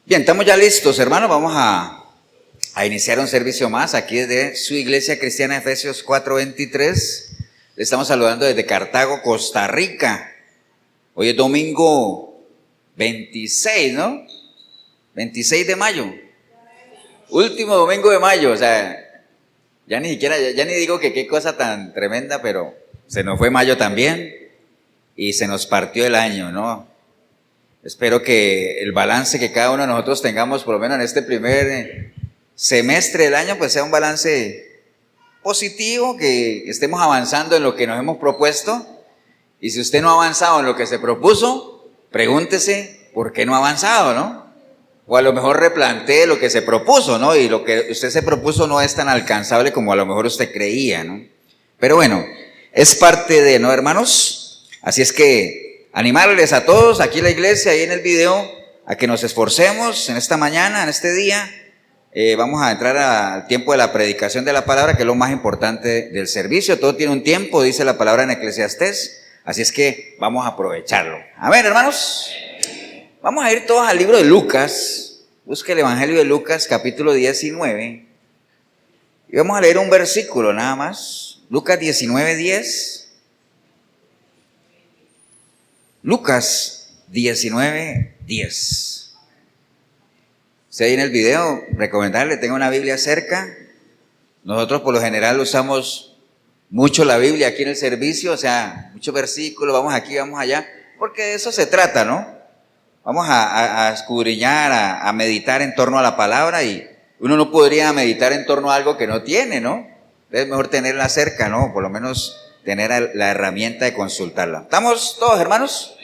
Bien, estamos ya listos, hermanos. Vamos a iniciar un servicio más aquí desde su iglesia cristiana Efesios 4:23. Le estamos saludando desde Cartago, Costa Rica. Hoy es domingo 26, ¿no? 26 de mayo. Último domingo de mayo, o sea, ya ni digo que qué cosa tan tremenda, pero se nos fue mayo también y se nos partió el año, ¿no? Espero que el balance que cada uno de nosotros tengamos, por lo menos en este primer semestre del año, pues sea un balance positivo, que estemos avanzando en lo que nos hemos propuesto. Y si usted no ha avanzado en lo que se propuso, pregúntese por qué no ha avanzado, ¿no? O a lo mejor replantee lo que se propuso, ¿no? Y lo que usted se propuso no es tan alcanzable como a lo mejor usted creía, ¿no? Pero bueno, es parte de, ¿no, hermanos? Así es que animarles a todos aquí en la iglesia y en el video a que nos esforcemos en esta mañana, en este día. Vamos a entrar al tiempo de la predicación de la palabra, que es lo más importante del servicio. Todo tiene un tiempo, dice la palabra en Eclesiastés, así es que vamos a aprovecharlo. Amén, hermanos. Vamos a ir todos al libro de Lucas. Busque el Evangelio de Lucas, capítulo 19, y vamos a leer un versículo nada más. Lucas 19:10. Lucas 19:10. Si ahí en el video, recomendarle, tenga una Biblia cerca. Nosotros por lo general usamos mucho la Biblia aquí en el servicio, o sea, muchos versículos, vamos aquí, vamos allá, porque de eso se trata, ¿no? Vamos a escudriñar, a meditar en torno a la palabra, y uno no podría meditar en torno a algo que no tiene, ¿no? Es mejor tenerla cerca, ¿no? Por lo menos tener la herramienta de consultarla. ¿Estamos todos, hermanos?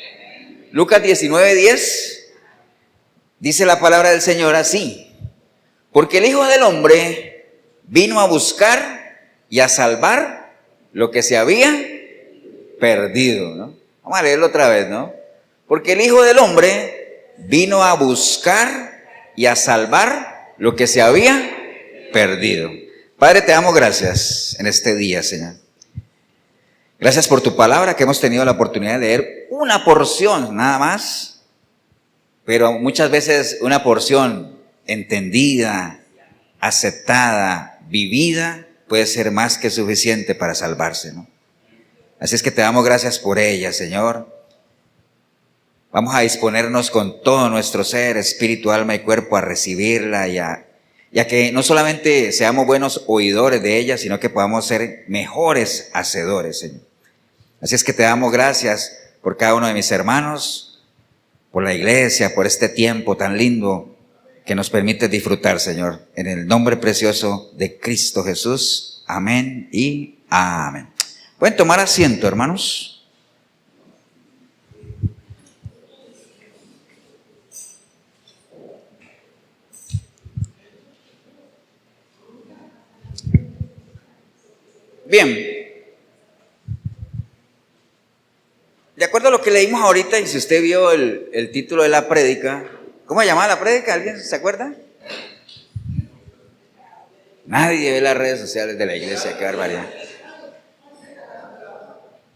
Lucas 19:10. Dice la palabra del Señor así: porque el Hijo del Hombre vino a buscar y a salvar lo que se había perdido, ¿no? Vamos a leerlo otra vez, ¿no? Porque el Hijo del Hombre vino a buscar y a salvar lo que se había perdido. Padre, te damos gracias en este día, Señor. Gracias por tu palabra, que hemos tenido la oportunidad de leer una porción nada más, pero muchas veces una porción entendida, aceptada, vivida, puede ser más que suficiente para salvarse, ¿no? Así es que te damos gracias por ella, Señor. Vamos a disponernos con todo nuestro ser, espíritu, alma y cuerpo, a recibirla y a que no solamente seamos buenos oidores de ella, sino que podamos ser mejores hacedores, Señor. Así es que te damos gracias por cada uno de mis hermanos, por la iglesia, por este tiempo tan lindo que nos permite disfrutar, Señor. En el nombre precioso de Cristo Jesús. Amén y amén. ¿Pueden tomar asiento, hermanos? Bien. De acuerdo a lo que leímos ahorita, y si usted vio el título de la prédica, ¿cómo se llamaba la prédica? ¿Alguien se acuerda? Nadie ve las redes sociales de la iglesia, qué barbaridad.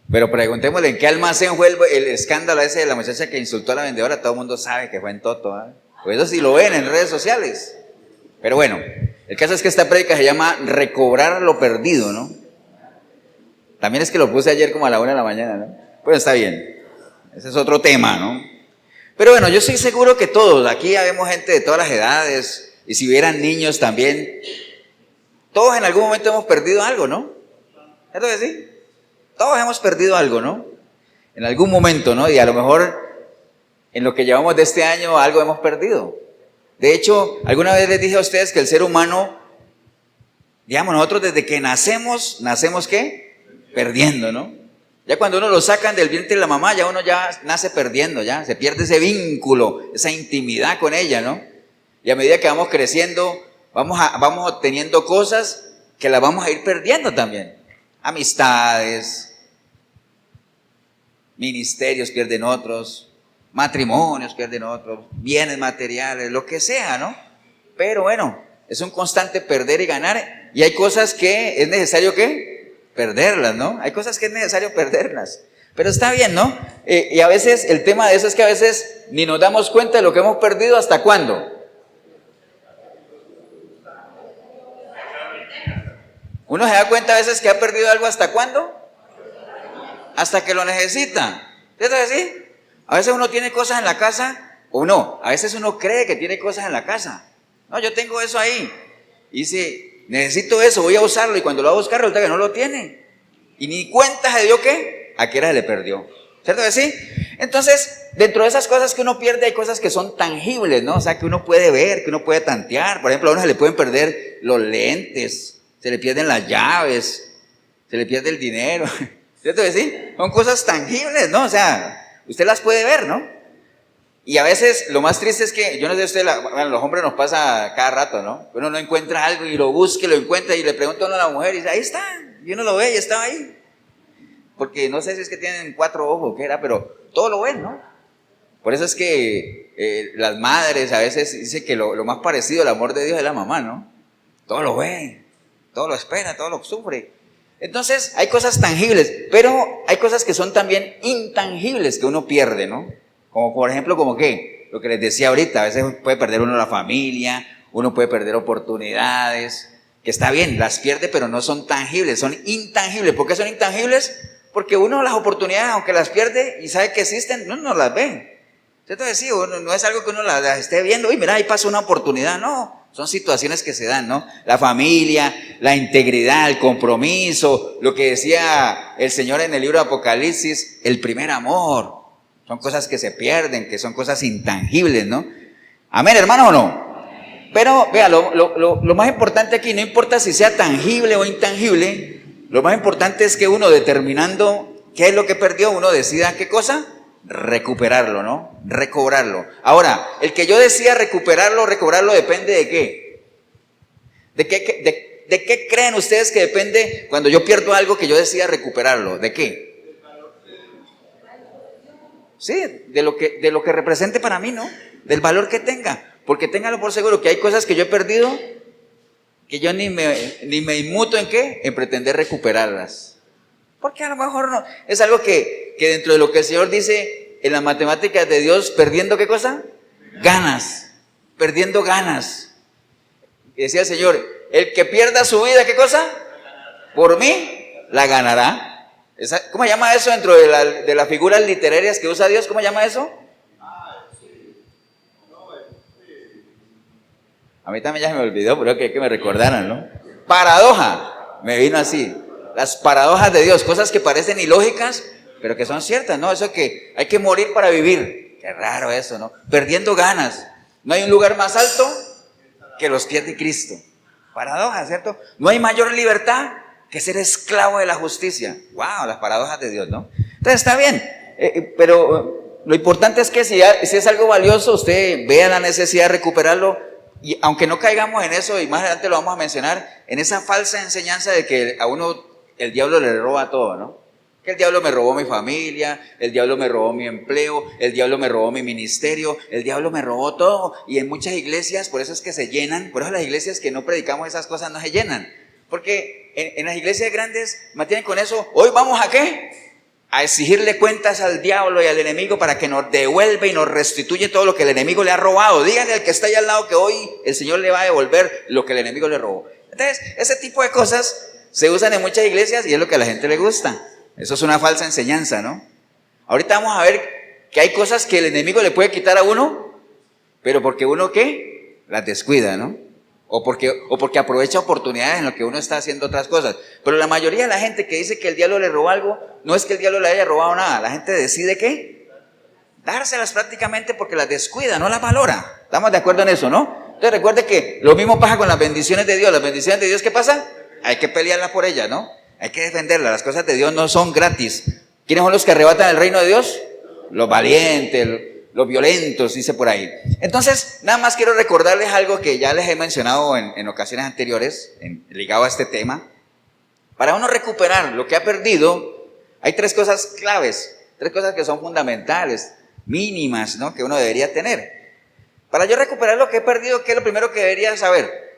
Pero preguntémosle en qué almacén fue el escándalo ese de la muchacha que insultó a la vendedora. Todo el mundo sabe que fue en Toto, ¿eh? Pues eso sí lo ven en redes sociales. Pero bueno, el caso es que esta prédica se llama Recobrar lo Perdido, ¿no? También es que lo puse ayer como a la 1 de la mañana, ¿no? Pues está bien, ese es otro tema, ¿no? Pero bueno, yo estoy seguro que todos, aquí vemos gente de todas las edades, y si hubieran niños también, todos en algún momento hemos perdido algo, ¿no? ¿Cierto que sí? Todos hemos perdido algo, ¿no? En algún momento, ¿no? Y a lo mejor en lo que llevamos de este año algo hemos perdido. De hecho, alguna vez les dije a ustedes que el ser humano, digamos, nosotros desde que nacemos ¿qué? Perdiendo, ¿no? Ya cuando uno lo sacan del vientre de la mamá, ya uno ya nace perdiendo, ya se pierde ese vínculo, esa intimidad con ella, ¿no? Y a medida que vamos creciendo, vamos obteniendo cosas que las vamos a ir perdiendo también. Amistades, ministerios pierden otros, matrimonios pierden otros, bienes materiales, lo que sea, ¿no? Pero bueno, es un constante perder y ganar, y hay cosas que es necesario que perderlas, ¿no? Hay cosas que es necesario perderlas. Pero está bien, ¿no? Y a veces el tema de eso es que a veces ni nos damos cuenta de lo que hemos perdido. ¿Hasta cuándo? Uno se da cuenta a veces que ha perdido algo ¿hasta cuándo? Hasta que lo necesita. ¿Cierto que sí? A veces uno tiene cosas en la casa o no. A veces uno cree que tiene cosas en la casa. No, yo tengo eso ahí. Y dice, necesito eso, voy a usarlo. Y cuando lo va a buscar resulta que no lo tiene. Y ni cuenta se dio que a qué hora se le perdió. ¿Cierto que sí? Entonces, dentro de esas cosas que uno pierde hay cosas que son tangibles, ¿no? O sea, que uno puede ver, que uno puede tantear. Por ejemplo, a uno se le pueden perder los lentes, se le pierden las llaves, se le pierde el dinero. ¿Cierto que sí? Son cosas tangibles, ¿no? O sea, usted las puede ver, ¿no? Y a veces lo más triste es que, yo no sé usted, bueno, los hombres nos pasa cada rato, ¿no? Uno no encuentra algo y lo busca y lo encuentra y le pregunta a uno a la mujer y dice, ahí está, y uno lo ve y estaba ahí. Porque no sé si es que tienen 4 ojos o qué era, pero todo lo ven, ¿no? Por eso es que las madres a veces dicen que lo más parecido al amor de Dios es la mamá, ¿no? Todo lo ve, todo lo espera, todo lo sufre. Entonces hay cosas tangibles, pero hay cosas que son también intangibles que uno pierde, ¿no? Como por ejemplo, como que, lo que les decía ahorita, a veces puede perder uno la familia, uno puede perder oportunidades, que está bien, las pierde, pero no son tangibles, son intangibles. ¿Por qué son intangibles? Porque uno las oportunidades, aunque las pierde y sabe que existen, no las ve. ¿Cierto que sí? No es algo que uno las esté viendo, uy, mira, ahí pasó una oportunidad, no. Son situaciones que se dan, ¿no? La familia, la integridad, el compromiso, lo que decía el Señor en el libro de Apocalipsis, el primer amor. Son cosas que se pierden, que son cosas intangibles, ¿no? Amén, hermano, ¿o no? Pero, vea, lo más importante aquí, no importa si sea tangible o intangible, lo más importante es que uno, determinando qué es lo que perdió, uno decida qué cosa, recuperarlo, ¿no? Recobrarlo. Ahora, el que yo decida recobrarlo depende de qué. ¿De qué creen ustedes que depende cuando yo pierdo algo que yo decida recuperarlo? ¿De qué? Sí, de lo que represente para mí, ¿no? Del valor que tenga. Porque téngalo por seguro que hay cosas que yo he perdido que yo ni me inmuto en qué, en pretender recuperarlas. Porque a lo mejor no, es algo que dentro de lo que el Señor dice en las matemáticas de Dios, perdiendo ¿qué cosa? Ganas, perdiendo ganas. Y decía el Señor, el que pierda su vida, ¿qué cosa? Por mí, la ganará. ¿Cómo se llama eso dentro de las figuras literarias que usa Dios? ¿Cómo se llama eso? A mí también ya se me olvidó, pero que me recordaran, ¿no? Paradoja, me vino así. Las paradojas de Dios, cosas que parecen ilógicas, pero que son ciertas, ¿no? Eso que hay que morir para vivir. Qué raro eso, ¿no? Perdiendo ganas. No hay un lugar más alto que los pies de Cristo. Paradoja, ¿cierto? No hay mayor libertad que ser esclavo de la justicia. ¡Wow! Las paradojas de Dios, ¿no? Entonces está bien, pero lo importante es que si es algo valioso, usted vea la necesidad de recuperarlo. Y aunque no caigamos en eso, y más adelante lo vamos a mencionar, en esa falsa enseñanza de que a uno el diablo le roba todo, ¿no? Que el diablo me robó mi familia, el diablo me robó mi empleo, el diablo me robó mi ministerio, el diablo me robó todo. Y en muchas iglesias, por eso es que se llenan, por eso las iglesias que no predicamos esas cosas no se llenan. Porque en las iglesias grandes mantienen con eso, hoy vamos a ¿qué? A exigirle cuentas al diablo y al enemigo para que nos devuelva y nos restituye todo lo que el enemigo le ha robado. Díganle al que está allá al lado que hoy el Señor le va a devolver lo que el enemigo le robó. Entonces, ese tipo de cosas se usan en muchas iglesias y es lo que a la gente le gusta. Eso es una falsa enseñanza, ¿no? Ahorita vamos a ver que hay cosas que el enemigo le puede quitar a uno, pero porque uno ¿qué? Las descuida, ¿no? O porque aprovecha oportunidades en lo que uno está haciendo otras cosas. Pero la mayoría de la gente que dice que el diablo le robó algo, no es que el diablo le haya robado nada. La gente decide ¿qué? Dárselas prácticamente porque las descuida, no las valora. ¿Estamos de acuerdo en eso, no? Entonces recuerde que lo mismo pasa con las bendiciones de Dios. Las bendiciones de Dios, ¿qué pasa? Hay que pelearlas por ellas, ¿no? Hay que defenderlas. Las cosas de Dios no son gratis. ¿Quiénes son los que arrebatan el reino de Dios? Los valientes, los violentos, dice por ahí. Entonces, nada más quiero recordarles algo que ya les he mencionado en ocasiones anteriores, ligado a este tema. Para uno recuperar lo que ha perdido, hay 3 cosas claves, 3 cosas que son fundamentales, mínimas, ¿no? Que uno debería tener. Para yo recuperar lo que he perdido, ¿qué es lo primero que debería saber?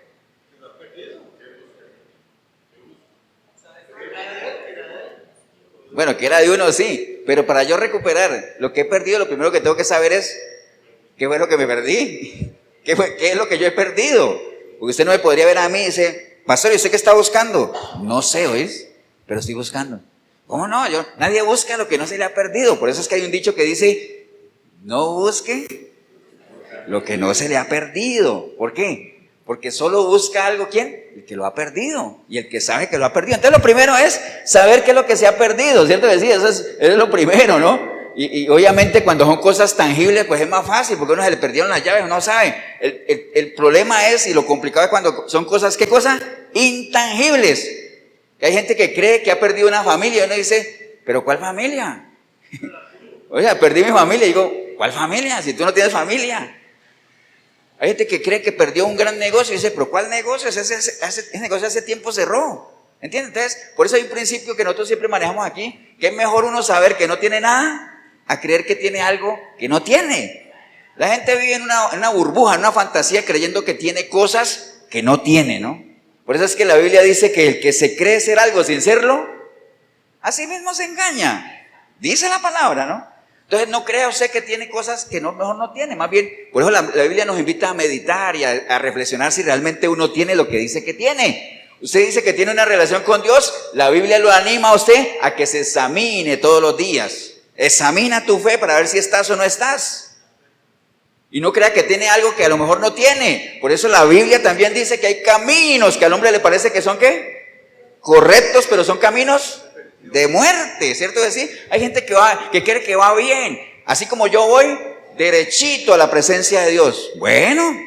Bueno, que era de uno, sí, pero para yo recuperar lo que he perdido, lo primero que tengo que saber es qué fue lo que me perdí, qué es lo que yo he perdido. Porque usted no me podría ver a mí y dice, pastor, ¿y usted qué está buscando? No sé, ¿oís? Pero estoy buscando. ¿Cómo no? Nadie busca lo que no se le ha perdido. Por eso es que hay un dicho que dice, no busque lo que no se le ha perdido. ¿Por qué? Porque solo busca algo, ¿quién? El que lo ha perdido y el que sabe que lo ha perdido. Entonces lo primero es saber qué es lo que se ha perdido, ¿cierto? Sí, eso es lo primero, ¿no? Y obviamente cuando son cosas tangibles, pues es más fácil, porque a uno se le perdieron las llaves, uno sabe. El problema es, y lo complicado es cuando son cosas, ¿qué cosas? Intangibles. Que hay gente que cree que ha perdido una familia y uno dice, ¿pero cuál familia? Oiga, perdí mi familia. Y digo, ¿cuál familia? Si tú no tienes familia. Hay gente que cree que perdió un gran negocio y dice, ¿pero cuál negocio? Ese negocio hace tiempo cerró. ¿Entiendes? Entonces, por eso hay un principio que nosotros siempre manejamos aquí, que es mejor uno saber que no tiene nada a creer que tiene algo que no tiene. La gente vive en una burbuja, en una fantasía, creyendo que tiene cosas que no tiene, ¿no? Por eso es que la Biblia dice que el que se cree ser algo sin serlo, a sí mismo se engaña. Dice la palabra, ¿no? Entonces no crea usted que tiene cosas que mejor no tiene. Más bien, por eso la Biblia nos invita a meditar y a reflexionar si realmente uno tiene lo que dice que tiene. Usted dice que tiene una relación con Dios, la Biblia lo anima a usted a que se examine todos los días. Examina tu fe para ver si estás o no estás. Y no crea que tiene algo que a lo mejor no tiene. Por eso la Biblia también dice que hay caminos que al hombre le parece que son ¿qué? Correctos, pero son caminos de muerte, ¿cierto? Es decir, hay gente que cree que va bien. Así como yo voy derechito a la presencia de Dios. Bueno,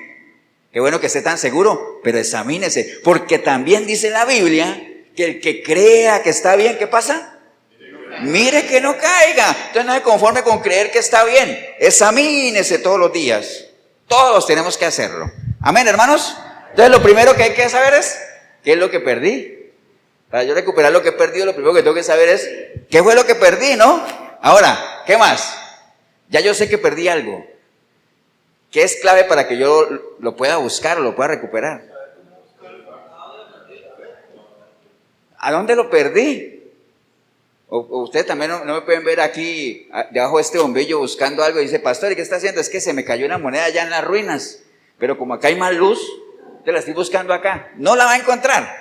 qué bueno que esté tan seguro, pero examínese. Porque también dice la Biblia que el que crea que está bien, ¿qué pasa? Mire que no caiga. Entonces no se conforme con creer que está bien. Examínese todos los días. Todos tenemos que hacerlo. Amén, hermanos. Entonces lo primero que hay que saber es ¿qué es lo que perdí? Para yo recuperar lo que he perdido, lo primero que tengo que saber es ¿qué fue lo que perdí, no? Ahora, ¿qué más? Ya yo sé que perdí algo. ¿Qué es clave para que yo lo pueda buscar o lo pueda recuperar? ¿A dónde lo perdí? O ustedes también no me pueden ver aquí debajo de este bombillo buscando algo y dice, pastor, ¿y qué está haciendo? Es que se me cayó una moneda allá en las ruinas, pero como acá hay más luz, te la estoy buscando acá. No la va a encontrar.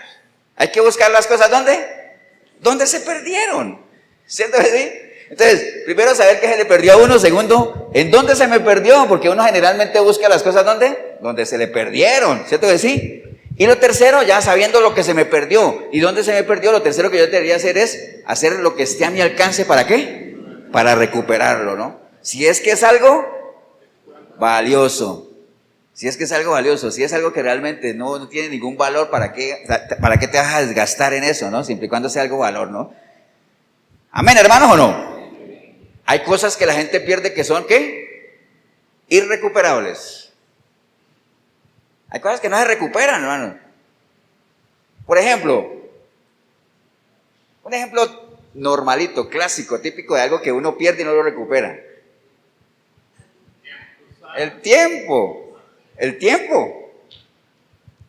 Hay que buscar las cosas, ¿dónde? ¿Dónde se perdieron? ¿Cierto que sí? Entonces, primero saber qué se le perdió a uno. Segundo, ¿en dónde se me perdió? Porque uno generalmente busca las cosas, ¿dónde? Donde se le perdieron, ¿cierto que sí? Y lo tercero, ya sabiendo lo que se me perdió y dónde se me perdió, lo tercero que yo debería hacer es hacer lo que esté a mi alcance. ¿Para qué? Para recuperarlo, ¿no? Si es que es algo valioso, si es que es algo valioso, si es algo que realmente no tiene ningún valor, ¿para qué te vas a desgastar en eso, no? Siempre y cuando sea algo valor, ¿no? Amén, hermanos, ¿o no? Hay cosas que la gente pierde que son, ¿qué? Irrecuperables. Hay cosas que no se recuperan, hermano. Por ejemplo, un ejemplo normalito, clásico, típico de algo que uno pierde y no lo recupera. El tiempo. El tiempo.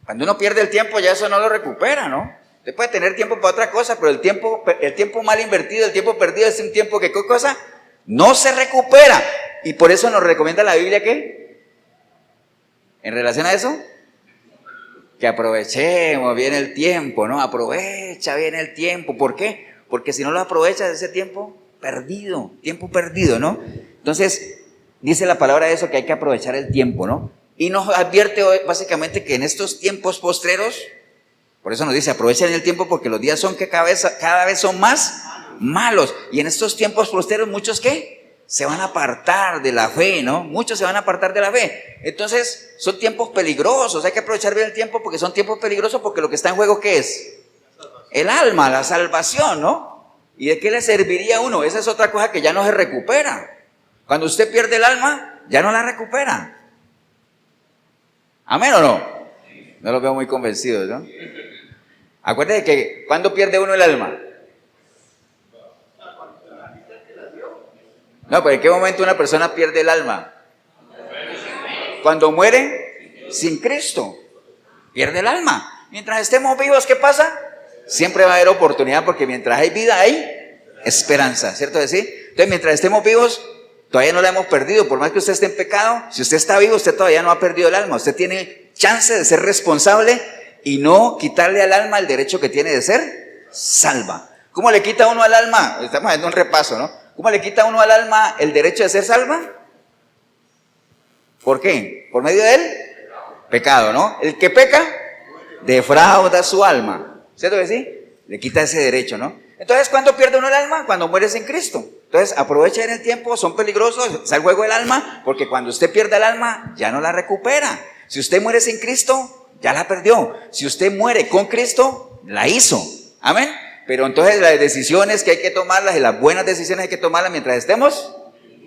Cuando uno pierde el tiempo ya eso no lo recupera, ¿no? Usted puede tener tiempo para otra cosa, pero el tiempo mal invertido, el tiempo perdido es un tiempo que, ¿qué cosa? No se recupera. Y por eso nos recomienda la Biblia ¿qué? En relación a eso, que aprovechemos bien el tiempo, ¿no? Aprovecha bien el tiempo. ¿Por qué? Porque si no lo aprovechas, ese tiempo perdido, ¿no? Entonces, dice la palabra eso, que hay que aprovechar el tiempo, ¿no? Y nos advierte hoy, básicamente, que en estos tiempos postreros, por eso nos dice, aprovechen el tiempo porque los días son que cada vez son más malos. Y en estos tiempos postreros, muchos ¿qué? Se van a apartar de la fe, ¿no? Muchos se van a apartar de la fe. Entonces, son tiempos peligrosos. Hay que aprovechar bien el tiempo porque son tiempos peligrosos, porque lo que está en juego, ¿qué es? El alma, la salvación, ¿no? ¿Y de qué le serviría a uno? Esa es otra cosa que ya no se recupera. Cuando usted pierde el alma, ya no la recupera. ¿Amén o no? No los veo muy convencidos, ¿no? Acuérdense que ¿cuándo pierde uno el alma? No, pero ¿en qué momento una persona pierde el alma? Cuando muere sin Cristo, pierde el alma. Mientras estemos vivos, ¿qué pasa? Siempre va a haber oportunidad, porque mientras hay vida hay esperanza, ¿cierto decir? Entonces, mientras estemos vivos, todavía no la hemos perdido. Por más que usted esté en pecado, si usted está vivo, usted todavía no ha perdido el alma. Usted tiene chance de ser responsable y no quitarle al alma el derecho que tiene de ser salva. ¿Cómo le quita uno al alma? Estamos haciendo un repaso, ¿no? ¿Cómo le quita uno al alma el derecho de ser salva? ¿Por qué? Por medio del pecado, ¿no? El que peca defrauda su alma, ¿cierto que sí? Le quita ese derecho, ¿no? Entonces, ¿cuándo pierde uno el alma? Cuando muere sin Cristo. Entonces, aprovecha en el tiempo, son peligrosos, está el juego del alma, porque cuando usted pierde el alma, ya no la recupera. Si usted muere sin Cristo, ya la perdió. Si usted muere con Cristo, la hizo. Amén. Pero entonces las decisiones que hay que tomarlas y las buenas decisiones hay que tomarlas mientras estemos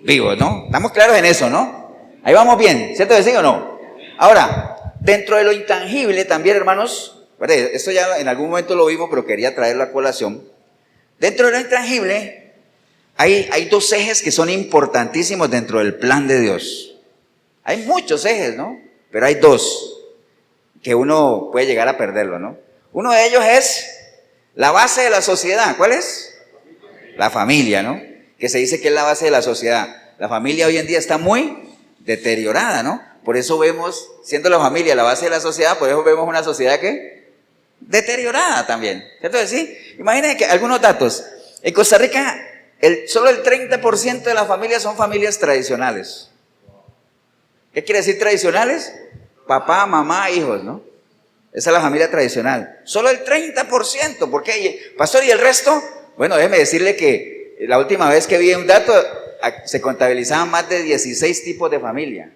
vivos, ¿no? Estamos claros en eso, ¿no? Ahí vamos bien, ¿cierto que sí o no? Ahora, dentro de lo intangible también, hermanos, esto ya en algún momento lo vimos, pero quería traerlo a colación. Dentro de lo intangible hay dos ejes que son importantísimos dentro del plan de Dios. Hay muchos ejes, ¿no? Pero hay dos que uno puede llegar a perderlo, ¿no? Uno de ellos es la base de la sociedad. ¿Cuál es? La familia, ¿no? Que se dice que es la base de la sociedad. La familia hoy en día está muy deteriorada, ¿no? Por eso vemos, siendo la familia la base de la sociedad, por eso vemos una sociedad que deteriorada también, ¿cierto? ¿Sí? Imagínense que algunos datos. En Costa Rica, solo el 30% de las familias son familias tradicionales. ¿Qué quiere decir tradicionales? Papá, mamá, hijos, ¿no? Esa es la familia tradicional. Solo el 30%. ¿Por qué? Pastor, ¿y el resto? Bueno, déjeme decirle que la última vez que vi un dato, se contabilizaban más de 16 tipos de familia.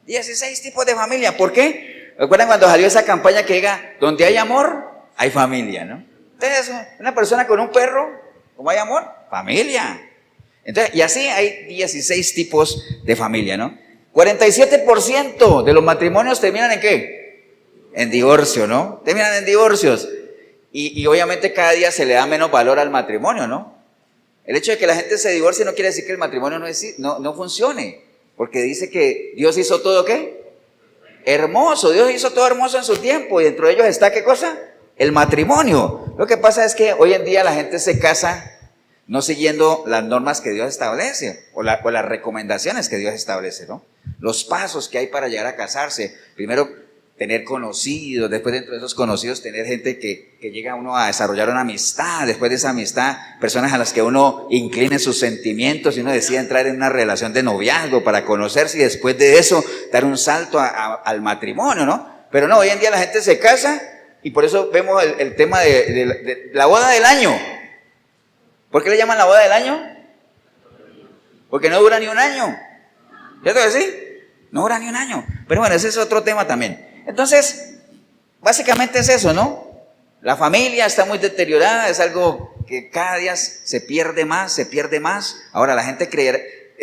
16 tipos de familia. ¿Por qué? ¿Recuerdan cuando salió esa campaña que diga, donde hay amor, hay familia, ¿no? Entonces, una persona con un perro, ¿cómo hay amor? Familia. Entonces, y así hay 16 tipos de familia, ¿no? 47% de los matrimonios terminan ¿en qué? En divorcio, ¿no? Terminan en divorcios. Y obviamente cada día se le da menos valor al matrimonio, ¿no? El hecho de que la gente se divorcie no quiere decir que el matrimonio no funcione. Porque dice que Dios hizo todo, ¿qué? Hermoso. Dios hizo todo hermoso en su tiempo. Y dentro de ellos está, ¿qué cosa? El matrimonio. Lo que pasa es que hoy en día la gente se casa no siguiendo las normas que Dios establece o las recomendaciones que Dios establece, ¿no? Los pasos que hay para llegar a casarse. Primero, tener conocidos, después dentro de esos conocidos tener gente que llega uno a desarrollar una amistad, después de esa amistad, personas a las que uno incline sus sentimientos y uno decide entrar en una relación de noviazgo para conocerse y después de eso dar un salto al matrimonio, ¿no? Pero no, hoy en día la gente se casa y por eso vemos el tema de la boda del año. ¿Por qué le llaman la boda del año? Porque no dura ni un año. ¿Cierto que sí? No dura ni un año. Pero bueno, ese es otro tema también. Entonces, básicamente es eso, ¿no? La familia está muy deteriorada, es algo que cada día se pierde más, se pierde más. Ahora, ¿la gente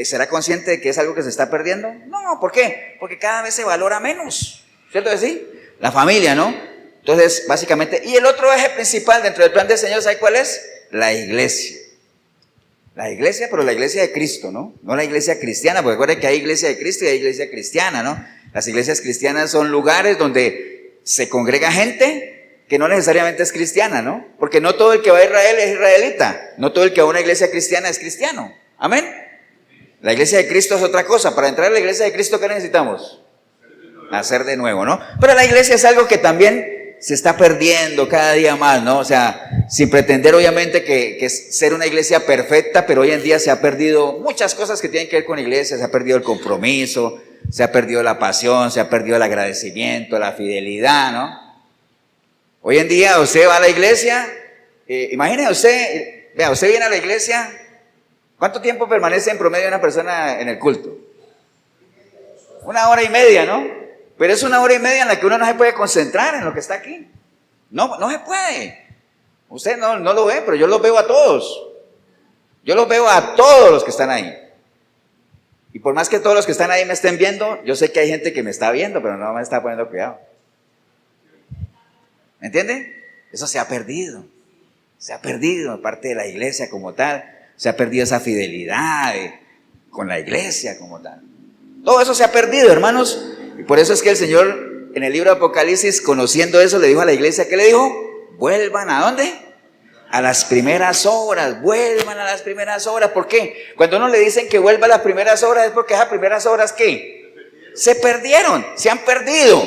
será consciente de que es algo que se está perdiendo? No, ¿por qué? Porque cada vez se valora menos, ¿cierto que sí? La familia, ¿no? Entonces, básicamente, y el otro eje principal dentro del plan del Señor, ¿sabe cuál es? La iglesia. La iglesia, pero la iglesia de Cristo, ¿no? No la iglesia cristiana, porque recuerden que hay iglesia de Cristo y hay iglesia cristiana, ¿no? Las iglesias cristianas son lugares donde se congrega gente que no necesariamente es cristiana, ¿no? Porque no todo el que va a Israel es israelita, no todo el que va a una iglesia cristiana es cristiano. ¿Amén? La iglesia de Cristo es otra cosa. Para entrar a la iglesia de Cristo, ¿qué necesitamos? Nacer de nuevo, ¿no? Pero la iglesia es algo que también se está perdiendo cada día más, ¿no? O sea, sin pretender obviamente que ser una iglesia perfecta, pero hoy en día se ha perdido muchas cosas que tienen que ver con la iglesia, se ha perdido el compromiso, se ha perdido la pasión, se ha perdido el agradecimiento, la fidelidad, ¿no? Hoy en día usted va a la iglesia, imagínese usted, vea, usted viene a la iglesia, ¿cuánto tiempo permanece en promedio una persona en el culto? 1 hora y media, ¿no? Pero es 1 hora y media en la que uno no se puede concentrar en lo que está aquí. No se puede. Usted no lo ve, pero yo los veo a todos. Yo los veo a todos los que están ahí. Y por más que todos los que están ahí me estén viendo, yo sé que hay gente que me está viendo, pero no me está poniendo cuidado. ¿Me entiende? Eso se ha perdido. Se ha perdido parte de la iglesia como tal. Se ha perdido esa fidelidad con la iglesia como tal. Todo eso se ha perdido, hermanos. Y por eso es que el Señor en el libro de Apocalipsis, conociendo eso, le dijo a la iglesia, ¿qué le dijo? Vuelvan ¿a dónde? A las primeras obras, vuelvan a las primeras obras. ¿Por qué? Cuando uno le dicen que vuelva a las primeras obras es porque esas primeras obras, ¿qué? Se perdieron, se han perdido.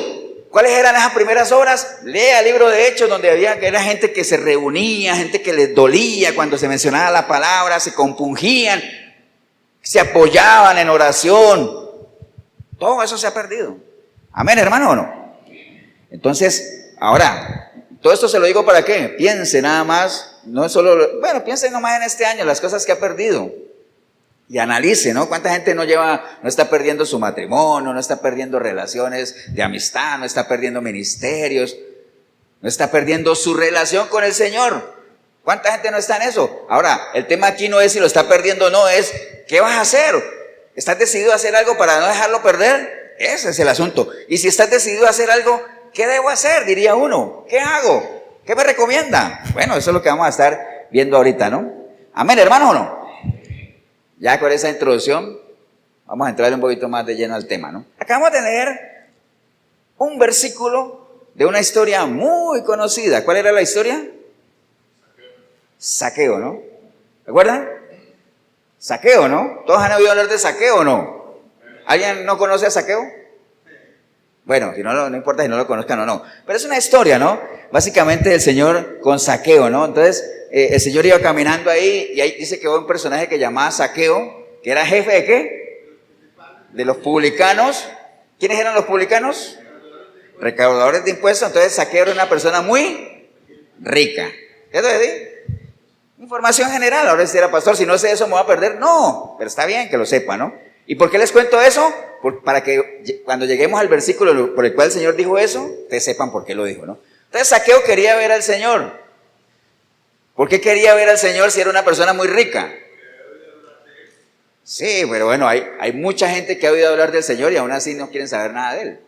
¿Cuáles eran esas primeras obras? Lea el libro de Hechos, donde era gente que se reunía, gente que les dolía cuando se mencionaba la palabra, se compungían, se apoyaban en oración. Todo eso se ha perdido. Amén, hermano, ¿o no? Entonces, ahora, todo esto se lo digo para qué. Piense nada más, no solo, bueno, piense nomás en este año, las cosas que ha perdido. Y analice, ¿no? ¿Cuánta gente no está perdiendo su matrimonio, no está perdiendo relaciones de amistad, no está perdiendo ministerios, no está perdiendo su relación con el Señor? ¿Cuánta gente no está en eso? Ahora, el tema aquí no es si lo está perdiendo o no, es ¿qué vas a hacer? ¿Estás decidido a hacer algo para no dejarlo perder? Ese es el asunto. Y si estás decidido a hacer algo, ¿qué debo hacer? Diría uno. ¿Qué hago? ¿Qué me recomienda? Bueno, eso es lo que vamos a estar viendo ahorita, ¿no? Amén, hermano, ¿o no? Ya con esa introducción, vamos a entrar un poquito más de lleno al tema, ¿no? Acabamos de leer un versículo de una historia muy conocida. ¿Cuál era la historia? Saqueo, ¿no? ¿Recuerdan? Saqueo, ¿no? ¿Todos han oído hablar de Saqueo o no? ¿Alguien no conoce a Saqueo? Bueno, si no importa si no lo conozcan o no. Pero es una historia, ¿no? Básicamente el Señor con Saqueo, ¿no? Entonces, el Señor iba caminando ahí y ahí dice que hubo un personaje que llamaba Saqueo, que era jefe ¿de qué? De los publicanos. ¿Quiénes eran los publicanos? Recaudadores de impuestos. Entonces Saqueo era una persona muy rica. ¿Qué te decir? Información general. Ahora si era pastor, si no sé eso me voy a perder. No, pero está bien que lo sepa, ¿no? ¿Y por qué les cuento eso? Para que cuando lleguemos al versículo por el cual el Señor dijo eso, ustedes sepan por qué lo dijo, ¿no? Entonces Saqueo quería ver al Señor. ¿Por qué quería ver al Señor si era una persona muy rica? Sí, pero bueno, hay mucha gente que ha oído hablar del Señor y aún así no quieren saber nada de Él.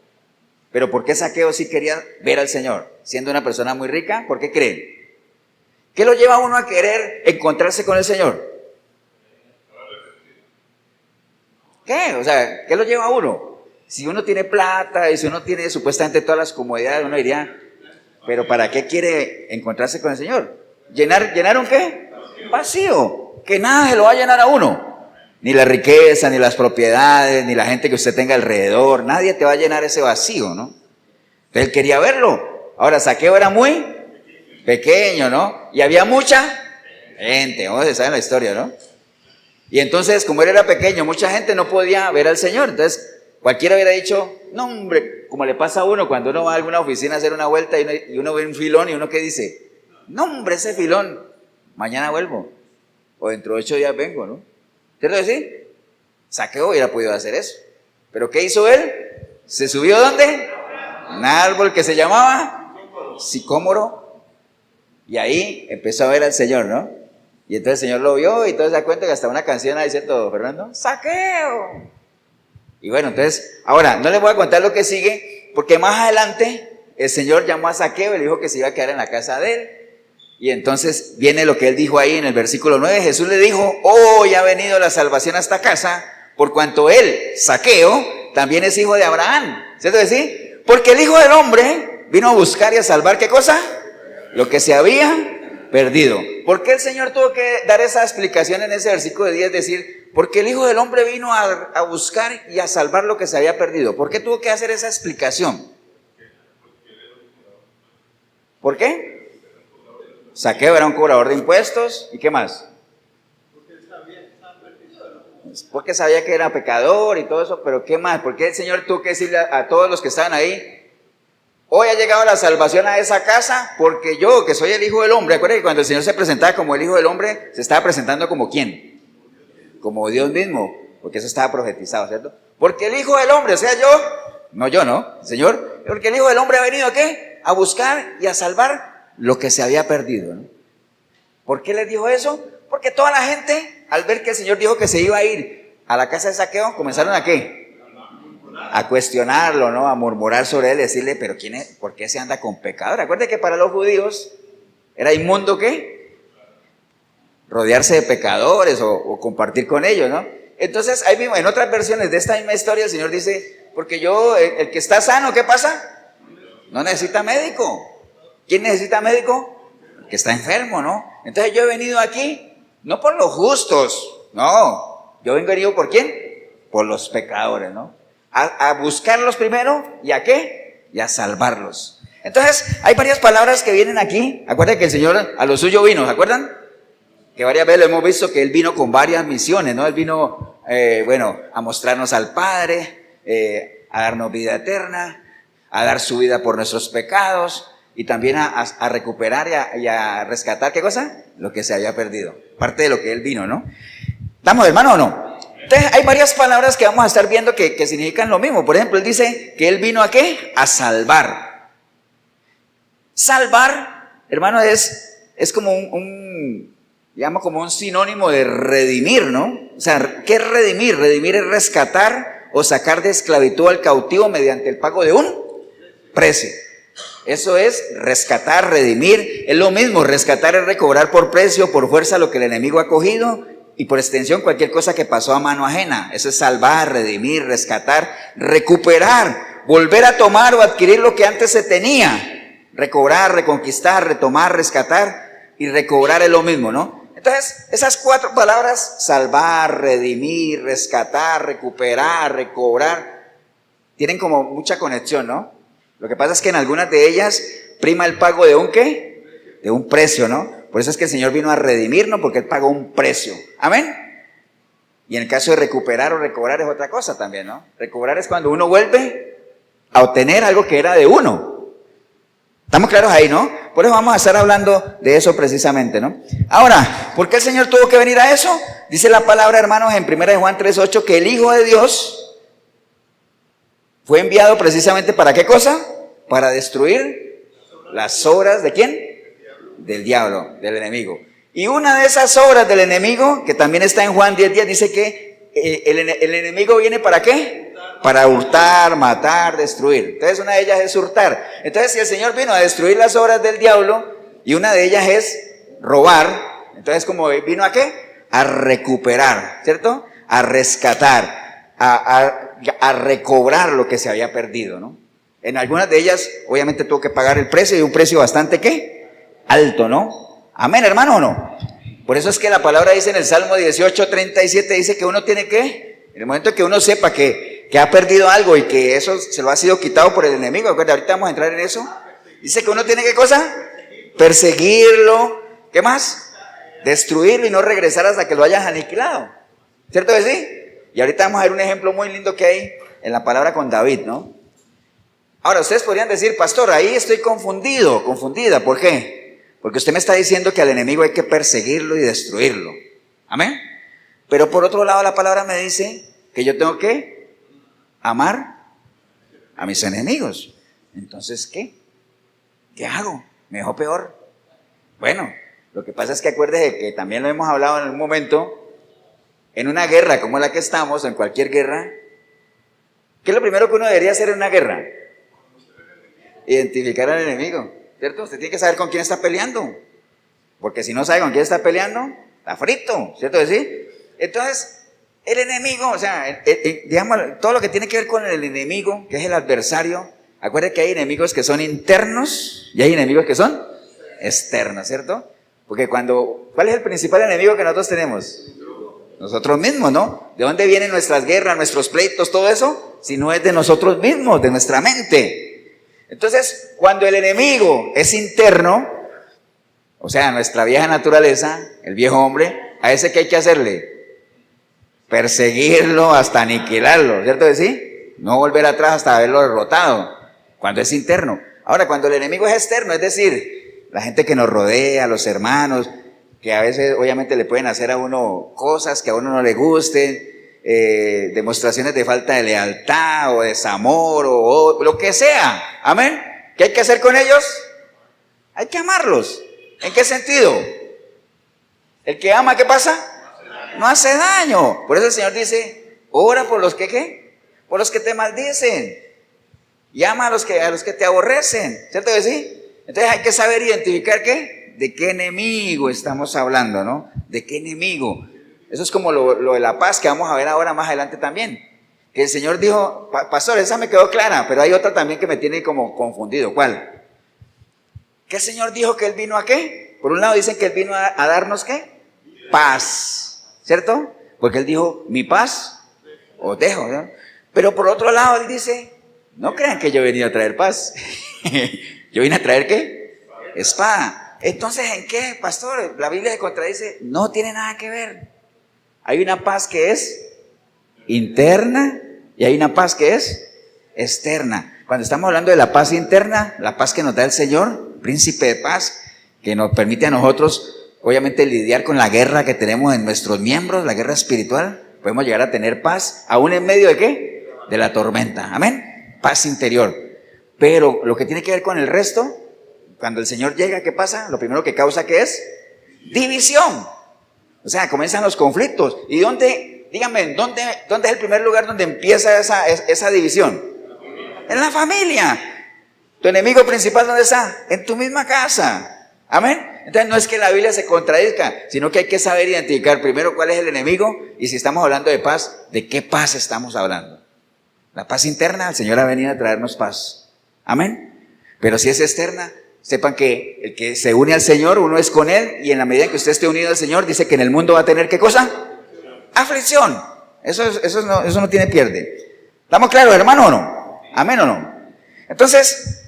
Pero ¿por qué Saqueo sí quería ver al Señor? Siendo una persona muy rica, ¿por qué creen? ¿Qué lo lleva a uno a querer encontrarse con el Señor? ¿Qué? O sea, ¿qué lo lleva a uno? Si uno tiene plata y si uno tiene supuestamente todas las comodidades, uno diría, ¿pero para qué quiere encontrarse con el Señor? ¿Llenar un qué? Un vacío, que nada se lo va a llenar a uno. Ni la riqueza, ni las propiedades, ni la gente que usted tenga alrededor, nadie te va a llenar ese vacío, ¿no? Entonces él quería verlo. Ahora, Saqueo era muy pequeño, ¿no? Y había mucha gente, ¿no? Se sabe la historia, ¿no? Y entonces, como él era pequeño, mucha gente no podía ver al Señor. Entonces, cualquiera hubiera dicho, no hombre, como le pasa a uno cuando uno va a alguna oficina a hacer una vuelta y uno ve un filón y uno ¿qué dice? No hombre, ese filón, mañana vuelvo, o dentro de 8 días vengo, ¿no? ¿Cierto que sí? Saqueo hubiera podido hacer eso. ¿Pero qué hizo él? ¿Se subió dónde? Un árbol que se llamaba sicómoro, y ahí empezó a ver al Señor, ¿no? Y entonces el Señor lo vio y todo se da cuenta que hasta una canción ahí, ¿cierto, Fernando? ¡Saqueo! Y bueno, entonces, ahora, no les voy a contar lo que sigue, porque más adelante el Señor llamó a Saqueo y le dijo que se iba a quedar en la casa de él. Y entonces viene lo que él dijo ahí en el versículo 9. Jesús le dijo, hoy ha venido la salvación a esta casa, por cuanto él, Saqueo, también es hijo de Abraham. ¿Cierto que sí? Porque el Hijo del Hombre vino a buscar y a salvar, ¿qué cosa? Lo que se había perdido. ¿Por qué el Señor tuvo que dar esa explicación en ese versículo de 10? Decir, porque el Hijo del Hombre vino a buscar y a salvar lo que se había perdido. ¿Por qué tuvo que hacer esa explicación? ¿Por qué? Saqueo era un cobrador de impuestos. ¿Y qué más? Porque sabía que era pecador y todo eso. Pero ¿qué más? ¿Por qué el Señor tuvo que decirle a todos los que estaban ahí, hoy ha llegado la salvación a esa casa? Porque yo, que soy el Hijo del Hombre. Acuérdense que cuando el Señor se presentaba como el Hijo del Hombre, se estaba presentando como ¿quién? Como Dios mismo. Porque eso estaba profetizado, ¿cierto? Porque el Hijo del Hombre, o sea, yo no, Señor. Porque el Hijo del Hombre ha venido ¿a qué? A buscar y a salvar lo que se había perdido, ¿no? ¿Por qué les dijo eso? Porque toda la gente, al ver que el Señor dijo que se iba a ir a la casa de Saqueo, comenzaron ¿a qué? A cuestionarlo, ¿no? A murmurar sobre él, decirle, pero ¿quién es? ¿Por qué se anda con pecadores? Recuerde que para los judíos era inmundo ¿qué? Rodearse de pecadores o compartir con ellos, ¿no? Entonces, ahí mismo, en otras versiones de esta misma historia, el Señor dice, porque el que está sano, ¿qué pasa? No necesita médico. ¿Quién necesita médico? El que está enfermo, ¿no? Entonces yo he venido aquí, no por los justos, no. Yo he venido ¿por quién? Por los pecadores, ¿no? A buscarlos primero, ¿y a qué? y a salvarlos. Entonces, hay varias palabras que vienen aquí. Acuérdense que el Señor a lo suyo vino, ¿se acuerdan? Que varias veces lo hemos visto que Él vino con varias misiones, ¿no? Él vino, a mostrarnos al Padre, a darnos vida eterna, a dar su vida por nuestros pecados y también a recuperar y a rescatar, ¿qué cosa? Lo que se había perdido. Parte de lo que Él vino, ¿no? ¿Estamos, hermano, o no? Entonces, hay varias palabras que vamos a estar viendo que significan lo mismo. Por ejemplo, Él dice que Él vino ¿a qué? A salvar. Salvar, hermano, es como llama como un sinónimo de redimir, ¿no? O sea, ¿qué es redimir? Redimir es rescatar o sacar de esclavitud al cautivo mediante el pago de un precio. Eso es rescatar, redimir. Es lo mismo, rescatar es recobrar por precio, por fuerza lo que el enemigo ha cogido y por extensión cualquier cosa que pasó a mano ajena. Eso es salvar, redimir, rescatar, recuperar, volver a tomar o adquirir lo que antes se tenía. Recobrar, reconquistar, retomar, rescatar y recobrar es lo mismo, ¿no? Entonces, esas cuatro palabras, salvar, redimir, rescatar, recuperar, recobrar, tienen como mucha conexión, ¿no? Lo que pasa es que en algunas de ellas prima el pago de un ¿qué? De un precio, ¿no? Por eso es que el Señor vino a redimirnos, porque Él pagó un precio. ¿Amén? Y en el caso de recuperar o recobrar es otra cosa también, ¿no? Recobrar es cuando uno vuelve a obtener algo que era de uno. ¿Estamos claros ahí, no? Por eso vamos a estar hablando de eso precisamente, ¿no? Ahora, ¿por qué el Señor tuvo que venir a eso? Dice la palabra, hermanos, en 1 Juan 3:8, que el Hijo de Dios fue enviado precisamente ¿para qué cosa? Para destruir las obras ¿de quién? Del diablo, del enemigo. Y una de esas obras del enemigo, que también está en Juan 10:10, dice que el enemigo viene ¿para qué? Para hurtar, matar, destruir. Entonces una de ellas es hurtar. Entonces si el Señor vino a destruir las obras del diablo y una de ellas es robar, entonces como vino ¿a qué? A recuperar, ¿cierto? A rescatar, a recobrar lo que se había perdido, ¿no? En algunas de ellas obviamente tuvo que pagar el precio y un precio bastante ¿qué? Alto, ¿no? Amén, hermano, ¿o no? Por eso es que la palabra dice en el Salmo 18:37, dice que uno tiene que, en el momento que uno sepa que ha perdido algo y que eso se lo ha sido quitado por el enemigo, ahorita vamos a entrar en eso, dice que uno tiene ¿qué cosa? Perseguirlo, ¿qué más? Destruirlo y no regresar hasta que lo hayas aniquilado, ¿cierto que sí? Y ahorita vamos a ver un ejemplo muy lindo que hay en la palabra con David, ¿no? Ahora ustedes podrían decir, pastor, ahí estoy confundida, ¿por qué? Porque usted me está diciendo que al enemigo hay que perseguirlo y destruirlo, ¿amén? Pero por otro lado la palabra me dice que yo tengo que amar a mis enemigos. Entonces, ¿qué? ¿Qué hago? ¿Mejor, peor? Bueno, lo que pasa es que acuérdese que también lo hemos hablado en un momento, en una guerra como la que estamos, en cualquier guerra, ¿qué es lo primero que uno debería hacer en una guerra? Identificar al enemigo, ¿cierto? Usted tiene que saber con quién está peleando, porque si no sabe con quién está peleando, está frito, ¿cierto que sí? Entonces, el enemigo, o sea, digamos, todo lo que tiene que ver con el enemigo, que es el adversario, acuérdense que hay enemigos que son internos y hay enemigos que son externos, ¿cierto? Porque ¿cuál es el principal enemigo que nosotros tenemos? Nosotros mismos, ¿no? ¿De dónde vienen nuestras guerras, nuestros pleitos, todo eso? Si no es de nosotros mismos, de nuestra mente. Entonces, cuando el enemigo es interno, o sea, nuestra vieja naturaleza, el viejo hombre, ¿a ese qué hay que hacerle? Perseguirlo hasta aniquilarlo, ¿cierto que sí? No volver atrás hasta haberlo derrotado, cuando es interno. Ahora, cuando el enemigo es externo, es decir, la gente que nos rodea, los hermanos, que a veces obviamente le pueden hacer a uno cosas que a uno no le gusten, demostraciones de falta de lealtad o desamor o lo que sea, amén. ¿Qué hay que hacer con ellos? Hay que amarlos. ¿En qué sentido? El que ama, ¿qué pasa? No hace daño. Por eso el Señor dice, ora por los que ¿qué? Por los que te maldicen. Y ama a los que te aborrecen, ¿cierto que sí? Entonces hay que saber identificar ¿qué? De qué enemigo estamos hablando, ¿no? De qué enemigo. Eso es como lo de la paz que vamos a ver ahora más adelante también. Que el Señor dijo, pastor, esa me quedó clara, pero hay otra también que me tiene como confundido. ¿Cuál? Que el Señor dijo que Él vino ¿a qué? Por un lado dicen que Él vino a darnos ¿qué? Paz. ¿Cierto? Porque Él dijo, mi paz os dejo, ¿no? Pero por otro lado Él dice, No crean que yo he venido a traer paz. Yo vine a traer ¿qué? Espada. Entonces, ¿en qué, pastor? La Biblia se contradice. No tiene nada que ver. Hay una paz que es interna y hay una paz que es externa. Cuando estamos hablando de la paz interna, la paz que nos da el Señor, príncipe de paz, que nos permite a nosotros, obviamente, lidiar con la guerra que tenemos en nuestros miembros, la guerra espiritual. Podemos llegar a tener paz, aún en medio de ¿qué? De la tormenta. Amén. Paz interior. Pero lo que tiene que ver con el resto, cuando el Señor llega, ¿qué pasa? Lo primero que causa, ¿qué es? División. O sea, comienzan los conflictos. ¿Y dónde, díganme, dónde es el primer lugar donde empieza esa división? En la familia. ¿Tu enemigo principal dónde está? En tu misma casa. Amén. Entonces no es que la Biblia se contradizca, sino que hay que saber identificar primero cuál es el enemigo y si estamos hablando de paz, ¿de qué paz estamos hablando? La paz interna, el Señor ha venido a traernos paz. Amén. Pero si es externa, sepan que el que se une al Señor, uno es con Él, y en la medida en que usted esté unido al Señor, dice que en el mundo va a tener ¿qué cosa? Aflicción. Eso no tiene pierde. ¿Estamos claros, hermano, o no? ¿Amén o no? Entonces,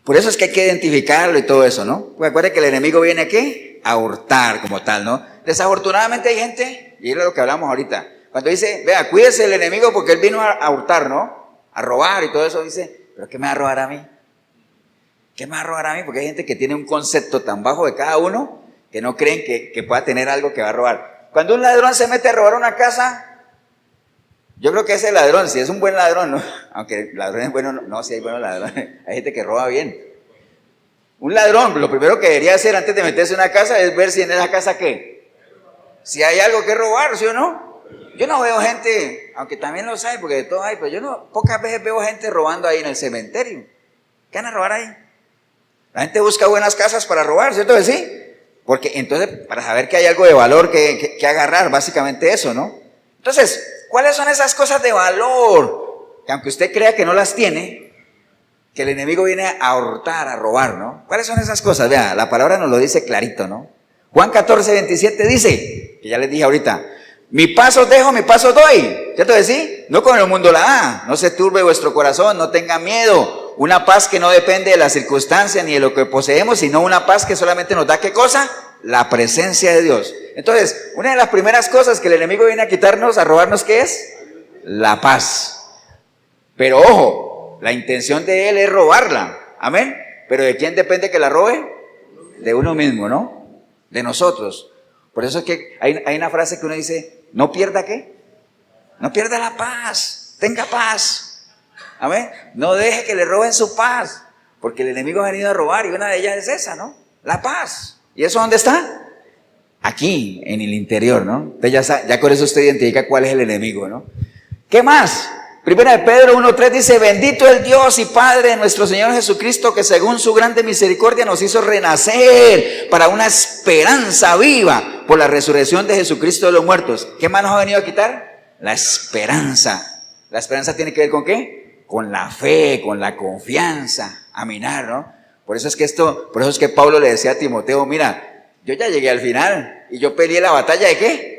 por eso es que hay que identificarlo y todo eso, ¿no? Porque acuérdense que el enemigo viene ¿a qué? A hurtar como tal, ¿no? Desafortunadamente hay gente, y es lo que hablamos ahorita, cuando dice, vea, cuídese el enemigo porque él vino a hurtar, ¿no? A robar y todo eso, dice, ¿pero qué me va a robar a mí? ¿Qué me va a robar a mí? Porque hay gente que tiene un concepto tan bajo de cada uno que no creen que pueda tener algo que va a robar. Cuando un ladrón se mete a robar una casa, yo creo que ese ladrón, si es un buen ladrón, ¿no? Aunque el ladrón es bueno, no, si hay buenos ladrones, hay gente que roba bien. Un ladrón, lo primero que debería hacer antes de meterse en una casa es ver si en esa casa ¿qué? Si hay algo que robar, ¿sí o no? Yo no veo gente, aunque también los hay, porque de todo hay, pero yo no, pocas veces veo gente robando ahí en el cementerio. ¿Qué van a robar ahí? La gente busca buenas casas para robar, ¿cierto que sí? Porque entonces, para saber que hay algo de valor que agarrar, básicamente eso, ¿no? Entonces, ¿cuáles son esas cosas de valor? Que aunque usted crea que no las tiene, que el enemigo viene a hurtar, a robar, ¿no? ¿Cuáles son esas cosas? Vea, la palabra nos lo dice clarito, ¿no? Juan 14:27 dice, que ya les dije ahorita, mi paz os dejo, mi paz os doy, ¿cierto que sí? No como el mundo la da, no se turbe vuestro corazón, no tenga miedo, una paz que no depende de las circunstancias ni de lo que poseemos, sino una paz que solamente nos da, ¿qué cosa? La presencia de Dios. Entonces, una de las primeras cosas que el enemigo viene a quitarnos, a robarnos, ¿qué es? La paz. Pero ojo, la intención de él es robarla, amén. Pero ¿de quién depende que la robe? De uno mismo, ¿no? De nosotros. Por eso es que hay una frase que uno dice, no pierda ¿qué? No pierda la paz, tenga paz, amén. No deje que le roben su paz, porque el enemigo ha venido a robar y una de ellas es esa, ¿no? La paz. ¿Y eso dónde está? Aquí, en el interior, ¿no? Entonces ya con eso usted identifica cuál es el enemigo, ¿no? ¿Qué más? Primera de Pedro 1:3 dice, bendito el Dios y Padre de nuestro Señor Jesucristo, que según su grande misericordia nos hizo renacer para una esperanza viva por la resurrección de Jesucristo de los muertos. ¿Qué más nos ha venido a quitar? La esperanza. ¿La esperanza tiene que ver con qué? Con la fe, con la confianza, aminar, ¿no? Por eso es que Pablo le decía a Timoteo, mira, yo ya llegué al final y yo peleé la batalla ¿de qué?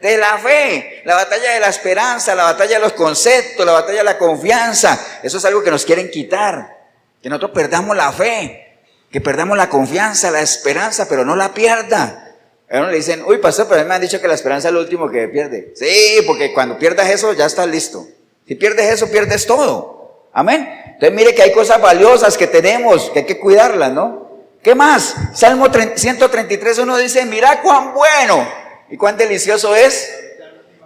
De la fe, la batalla de la esperanza, la batalla de los conceptos, la batalla de la confianza. Eso es algo que nos quieren quitar, que nosotros perdamos la fe, que perdamos la confianza, la esperanza, pero no la pierda. A uno le dicen, uy pastor, pero a mí me han dicho que la esperanza es lo último que pierde. Sí, porque cuando pierdas eso ya estás listo. Si pierdes eso, pierdes todo. Amén. Entonces mire que hay cosas valiosas que tenemos, que hay que cuidarlas, ¿no? ¿Qué más? Salmo 133:1 dice, mira cuán bueno y cuán delicioso es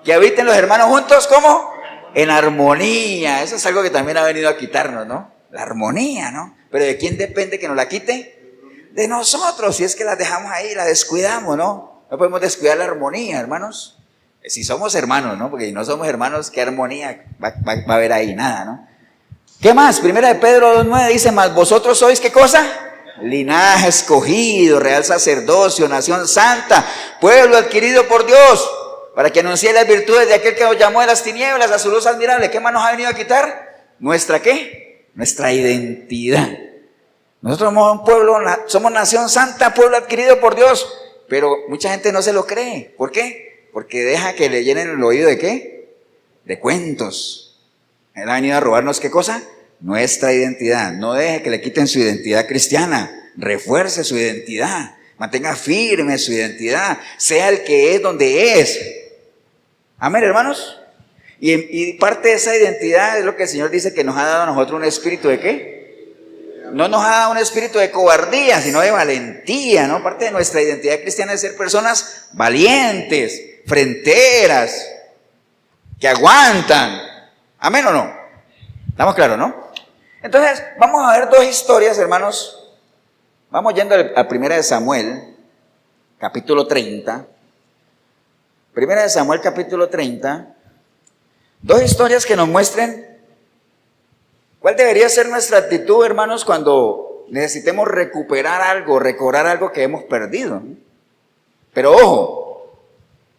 que habiten los hermanos juntos, ¿cómo? En armonía. Eso es algo que también ha venido a quitarnos, ¿no? La armonía, ¿no? Pero ¿de quién depende que nos la quite? De nosotros, si es que la dejamos ahí, la descuidamos, ¿no? No podemos descuidar la armonía, hermanos. Si somos hermanos, ¿no? Porque si no somos hermanos, ¿qué armonía va a haber ahí? Nada, ¿no? ¿Qué más? Primera de Pedro 2:9 dice, mas vosotros sois, ¿qué cosa? Linaje escogido, real sacerdocio, nación santa, pueblo adquirido por Dios, para que anuncie las virtudes de aquel que nos llamó de las tinieblas a su luz admirable. ¿Qué más nos ha venido a quitar? ¿Nuestra qué? Nuestra identidad. Nosotros somos un pueblo, somos nación santa, pueblo adquirido por Dios, pero mucha gente no se lo cree. ¿Por qué? Porque deja que le llenen el oído ¿de qué? De cuentos. Él ha venido a robarnos ¿qué cosa? nuestra identidad. No deje que le quiten su identidad cristiana. Refuerce su identidad. Mantenga firme su identidad. Sea el que es donde es. Amén, hermanos. Y parte de esa identidad es lo que el Señor dice, que nos ha dado a nosotros un espíritu de ¿qué? No nos ha dado un espíritu de cobardía, sino de valentía, ¿no? Parte de nuestra identidad cristiana es ser personas valientes, fronteras, que aguantan. ¿Amén o no? ¿Estamos claros, no? Entonces, vamos a ver dos historias, hermanos. Vamos yendo a Primera de Samuel, capítulo 30. Primera de Samuel, capítulo 30. Dos historias que nos muestren cuál debería ser nuestra actitud, hermanos, cuando necesitemos recuperar algo, recobrar algo que hemos perdido. Pero ojo,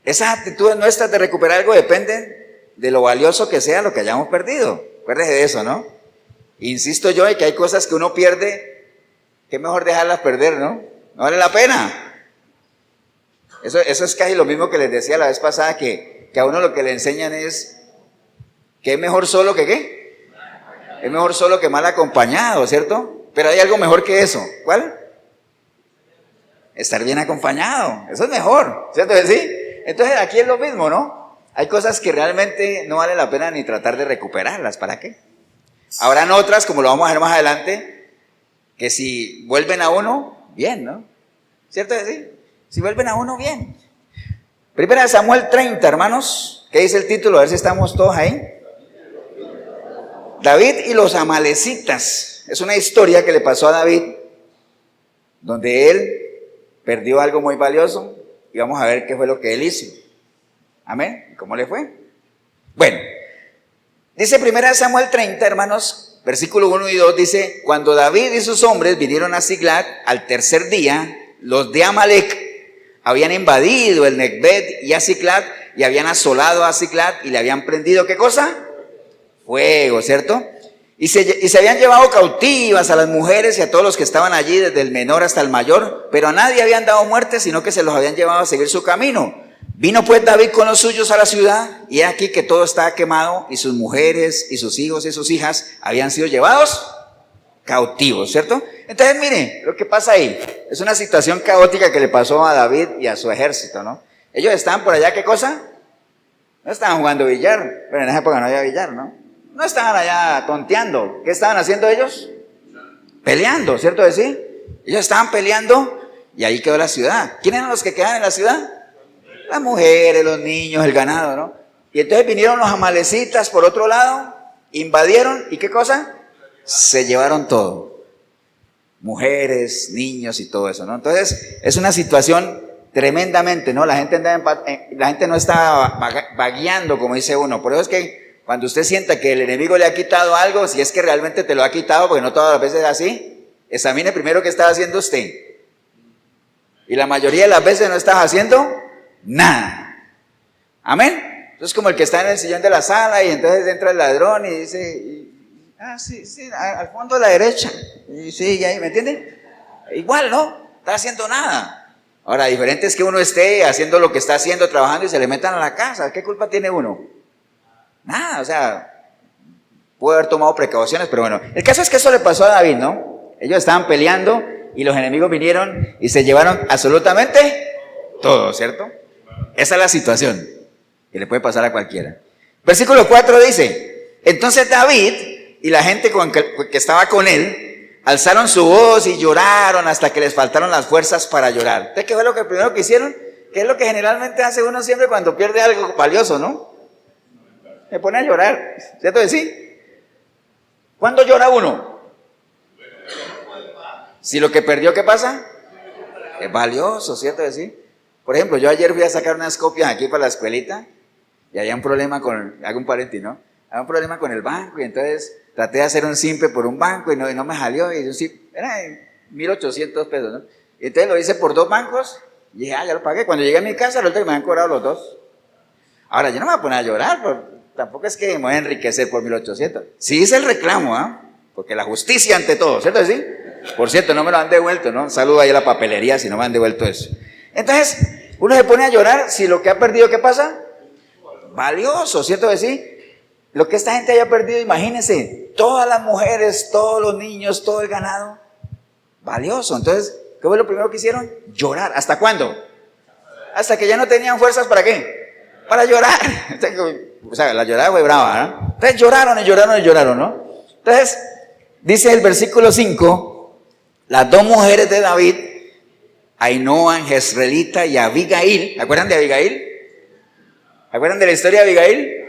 esas actitudes nuestras de recuperar algo dependen de lo valioso que sea lo que hayamos perdido. Acuérdese de eso, ¿no? Insisto yo en que hay cosas que uno pierde, que es mejor dejarlas perder, ¿no? No vale la pena. Eso es casi lo mismo que les decía la vez pasada, que a uno lo que le enseñan es que es mejor solo que ¿qué? Es mejor solo que mal acompañado, ¿cierto? Pero hay algo mejor que eso. ¿Cuál? Estar bien acompañado. Eso es mejor, ¿cierto que sí? Entonces aquí es lo mismo, ¿no? Hay cosas que realmente no vale la pena ni tratar de recuperarlas. ¿Para qué? Habrán otras, como lo vamos a ver más adelante, que si vuelven a uno, bien, ¿no? ¿Cierto que sí? Si vuelven a uno, bien. Primera de Samuel 30, hermanos. ¿Qué dice el título? A ver si estamos todos ahí. David y los amalecitas. Es una historia que le pasó a David, donde él perdió algo muy valioso, y vamos a ver qué fue lo que él hizo. Amén. ¿Cómo le fue? Bueno, dice Primera de Samuel 30, hermanos, versículo 1 y 2, dice: cuando David y sus hombres vinieron a Siglag al tercer día, los de Amalec habían invadido el Negbed y a Siglag, y habían asolado a Siglag, y le habían prendido, ¿qué cosa? Fuego, ¿cierto? Y se habían llevado cautivas a las mujeres y a todos los que estaban allí, desde el menor hasta el mayor, pero a nadie habían dado muerte, sino que se los habían llevado a seguir su camino. Vino pues David con los suyos a la ciudad, y he aquí que todo estaba quemado, y sus mujeres, y sus hijos, y sus hijas habían sido llevados cautivos, ¿cierto? Entonces, mire, lo que pasa ahí, es una situación caótica que le pasó a David y a su ejército, ¿no? Ellos estaban por allá, ¿qué cosa? No estaban jugando billar, pero en esa época no había billar, ¿no? No estaban allá tonteando. ¿Qué estaban haciendo ellos? Peleando, ¿cierto que sí? Ellos estaban peleando y ahí quedó la ciudad. ¿Quiénes eran los que quedaban en la ciudad? Las mujeres, los niños, el ganado, ¿no? Y entonces vinieron los amalecitas por otro lado, invadieron, ¿y qué cosa? Se llevaron todo. Mujeres, niños y todo eso, ¿no? Entonces es una situación tremendamente, ¿no? La gente no está vagueando, como dice uno. Por eso es que cuando usted sienta que el enemigo le ha quitado algo, si es que realmente te lo ha quitado, porque no todas las veces es así, examine primero qué está haciendo usted. Y la mayoría de las veces no estás haciendo nada. Amén. Entonces, como el que está en el sillón de la sala y entonces entra el ladrón y dice, sí, al fondo a la derecha. Y sigue ahí, ¿me entienden? Igual, ¿no? Está haciendo nada. Ahora, diferente es que uno esté haciendo lo que está haciendo, trabajando, y se le metan a la casa. ¿Qué culpa tiene uno? Nada, o sea, pudo haber tomado precauciones, pero bueno. El caso es que eso le pasó a David, ¿no? Ellos estaban peleando y los enemigos vinieron y se llevaron absolutamente todo, ¿cierto? Esa es la situación que le puede pasar a cualquiera. Versículo 4 dice: entonces David y la gente que estaba con él alzaron su voz y lloraron hasta que les faltaron las fuerzas para llorar. ¿Entonces qué fue lo primero que hicieron? ¿Qué es lo que generalmente hace uno siempre cuando pierde algo valioso, no? Me pone a llorar, ¿cierto que sí? ¿Cuándo llora uno? Si lo que perdió, ¿qué pasa? Es valioso, ¿cierto que sí? Por ejemplo, yo ayer fui a sacar unas copias aquí para la escuelita y había un problema hago un paréntesis, ¿no? Había un problema con el banco y entonces traté de hacer un simpe por un banco y no me salió, y era 1,800 pesos, ¿no? Y entonces lo hice por 2 bancos y dije, ya lo pagué. Cuando llegué a mi casa, resulta que me habían cobrado los 2. Ahora, yo no me voy a poner a llorar, tampoco es que me voy a enriquecer por 1,800. Sí hice el reclamo, ¿ah? Porque la justicia ante todo, ¿cierto? ¿Sí? Por cierto, no me lo han devuelto, ¿no? Un saludo ahí a la papelería si no me han devuelto eso. Entonces, uno se pone a llorar si lo que ha perdido, ¿qué pasa? Valioso, ¿cierto que sí? Lo que esta gente haya perdido, imagínense, todas las mujeres, todos los niños, todo el ganado. Valioso. Entonces, ¿qué fue lo primero que hicieron? Llorar. ¿Hasta cuándo? Hasta que ya no tenían fuerzas, ¿para qué? Para llorar. O sea, la llorada fue brava, ¿no? Entonces lloraron y lloraron y lloraron, ¿no? Entonces, dice el versículo 5, las dos mujeres de David, Ainoam, Jezreelita y Abigail. ¿Se acuerdan de Abigail? ¿Se acuerdan de la historia de Abigail?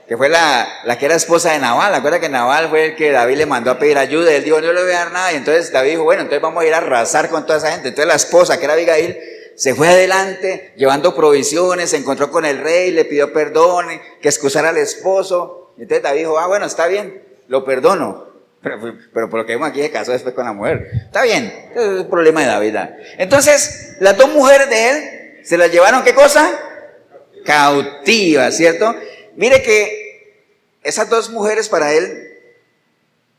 Que fue la que era esposa de Nabal. ¿Acuerdan que Nabal fue el que David le mandó a pedir ayuda? Y él dijo, no le voy a dar nada. Y entonces David dijo, bueno, entonces vamos a ir a arrasar con toda esa gente. Entonces la esposa, que era Abigail, se fue adelante llevando provisiones, se encontró con el rey, le pidió perdón, que excusara al esposo. Y entonces David dijo, bueno, está bien, lo perdono. Pero por lo que vemos aquí se casó después con la mujer. Está bien, ese es el problema de David. Entonces, las dos mujeres de él se las llevaron, ¿qué cosa? Cautivas, ¿cierto? Mire que esas dos mujeres para él,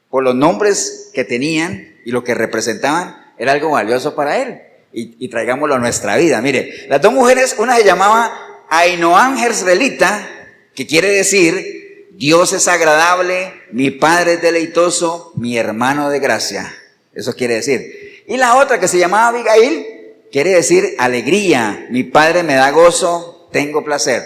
por los nombres que tenían y lo que representaban, era algo valioso para él. Y traigámoslo a nuestra vida. Mire, las dos mujeres, una se llamaba Ainoam Jezreelita, que quiere decir, Dios es agradable, mi Padre es deleitoso, mi hermano de gracia. Eso quiere decir. Y la otra que se llamaba Abigail, quiere decir alegría, mi Padre me da gozo, tengo placer.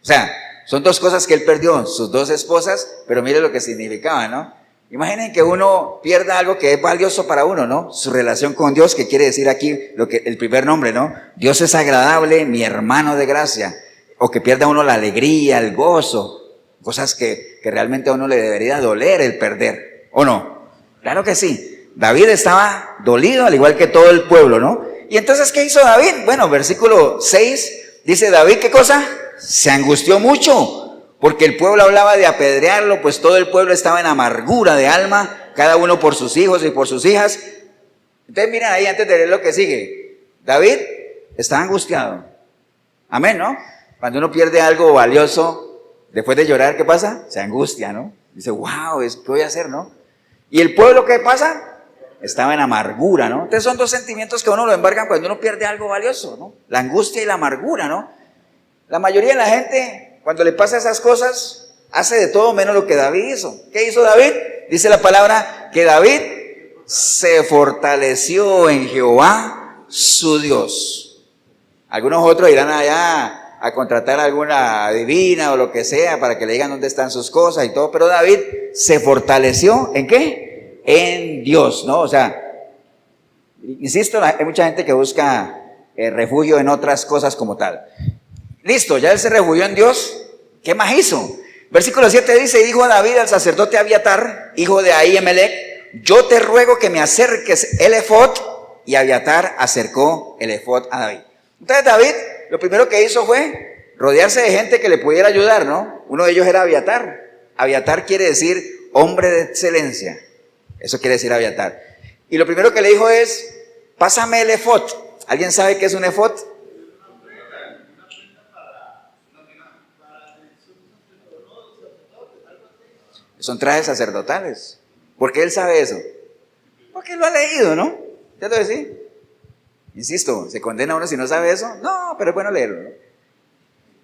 O sea, son dos cosas que él perdió, sus dos esposas, pero mire lo que significaba, ¿no? Imaginen que uno pierda algo que es valioso para uno, ¿no? Su relación con Dios, que quiere decir aquí el primer nombre, ¿no? Dios es agradable, mi hermano de gracia. O que pierda uno la alegría, el gozo. Cosas que realmente a uno le debería doler el perder, ¿o no? Claro que sí. David estaba dolido, al igual que todo el pueblo, ¿no? Y entonces, ¿qué hizo David? Bueno, versículo 6, dice David, ¿qué cosa? Se angustió mucho. Porque el pueblo hablaba de apedrearlo, pues todo el pueblo estaba en amargura de alma, cada uno por sus hijos y por sus hijas. Entonces miren ahí antes de leer lo que sigue. David estaba angustiado. Amén, ¿no? Cuando uno pierde algo valioso, después de llorar, ¿qué pasa? Se angustia, ¿no? Dice, wow, ¿qué voy a hacer, no? ¿Y el pueblo qué pasa? Estaba en amargura, ¿no? Entonces son dos sentimientos que uno lo embargan cuando uno pierde algo valioso, ¿no? La angustia y la amargura, ¿no? La mayoría de la gente, cuando le pasa esas cosas, hace de todo menos lo que David hizo. ¿Qué hizo David? Dice la palabra que David se fortaleció en Jehová, su Dios. Algunos otros irán allá a contratar a alguna adivina o lo que sea para que le digan dónde están sus cosas y todo. Pero David se fortaleció ¿en qué? En Dios, ¿no? O sea, insisto, hay mucha gente que busca refugio en otras cosas como tal. Listo, ya él se refugió en Dios. ¿Qué más hizo? Versículo 7 dice, y dijo a David al sacerdote Abiatar, hijo de Ahimelech, yo te ruego que me acerques el efod, y Abiatar acercó el efod a David. Entonces David, lo primero que hizo fue rodearse de gente que le pudiera ayudar, ¿no? Uno de ellos era Abiatar. Abiatar quiere decir hombre de excelencia. Eso quiere decir Abiatar. Y lo primero que le dijo es, pásame el efod. ¿Alguien sabe qué es un efod? Son trajes sacerdotales. ¿Por qué él sabe eso? Porque lo ha leído, ¿no? ¿Ya te decía? Insisto, ¿se condena a uno si no sabe eso? No, pero es bueno leerlo, ¿no?